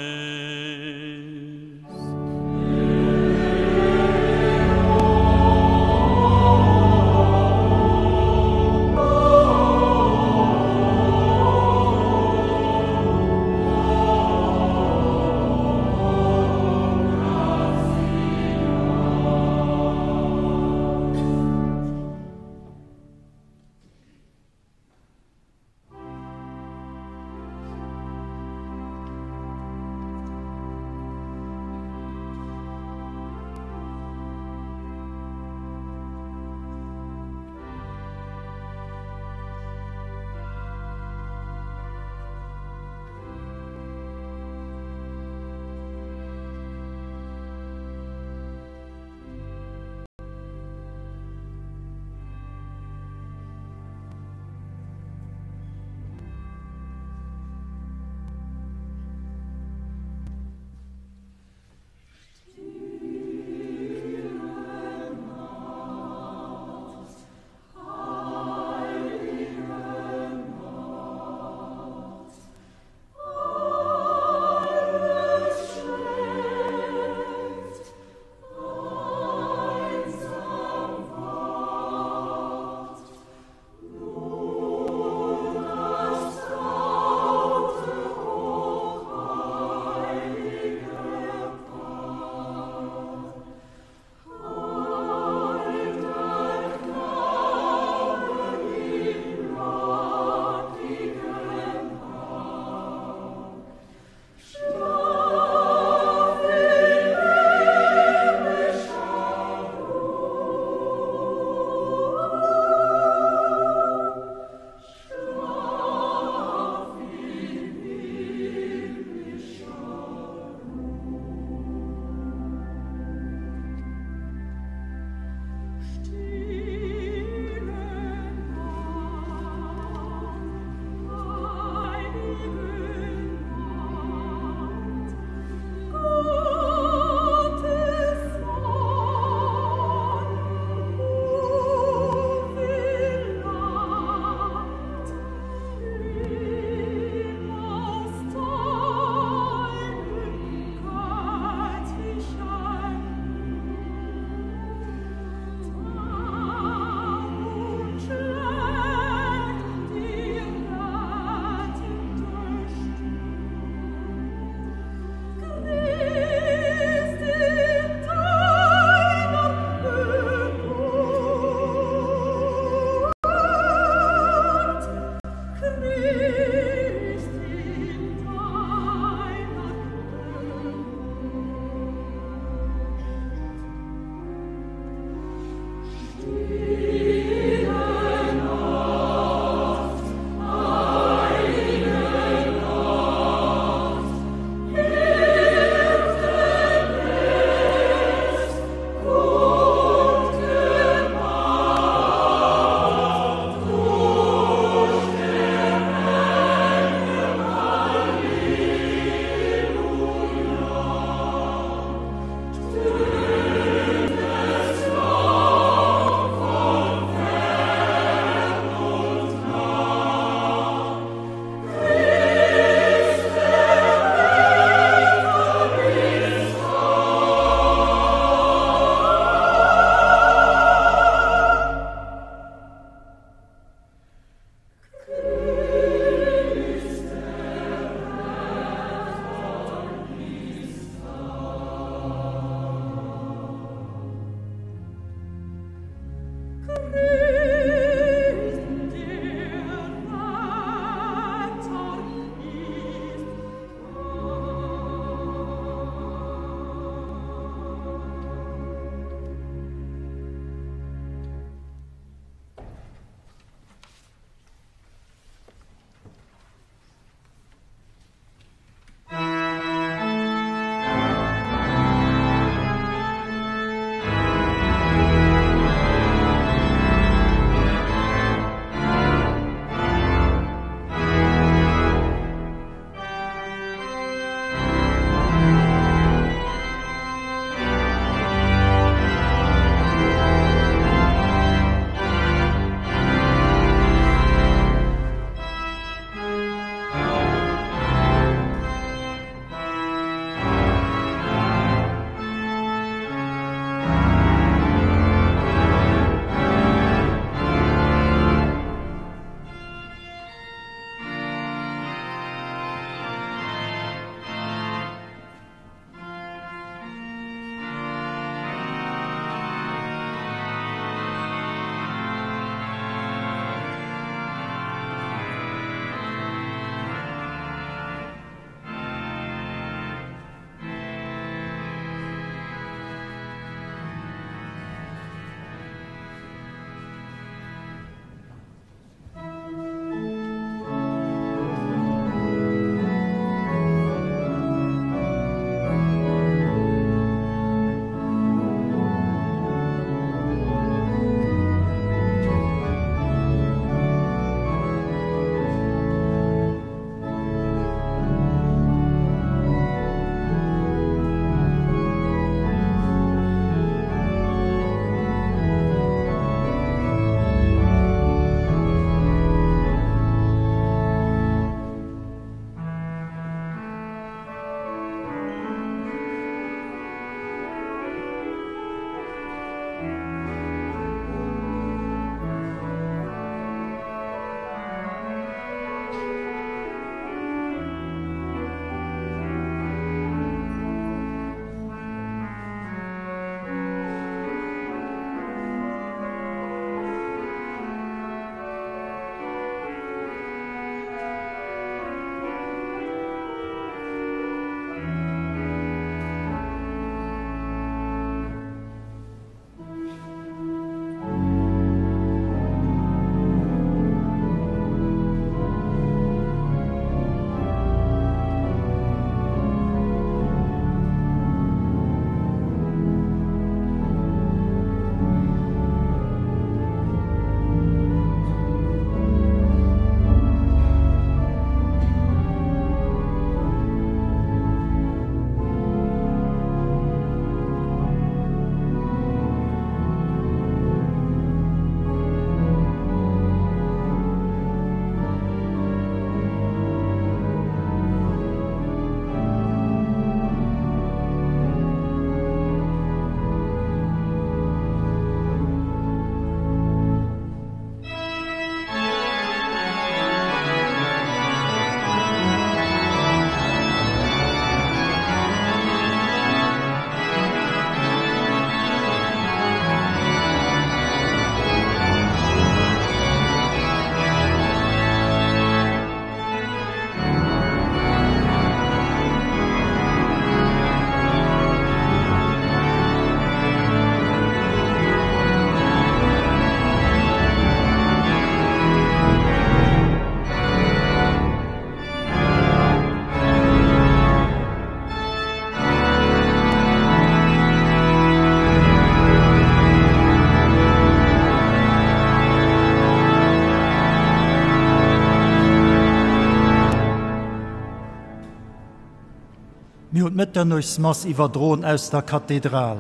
Speaker 1: mir und Mitternuchsmass iwwerdroen aus der Kathedral.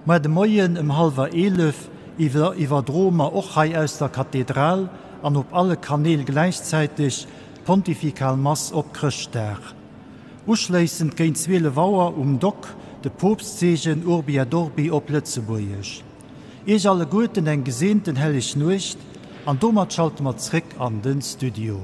Speaker 1: Ma de Moien im halber 11 iwwerdromer och hai aus der Kathedral an op alle Kanäle gleichzeitig pontifikal Mass op Christär. Uschleissend géint Zwele Wauer Dock de Popstzegen Urbi et Orbi op Lützeburgich. Ich alle Guten eng gesehnten hellig Nucht, an dommer schalt mat zrick an den Studio.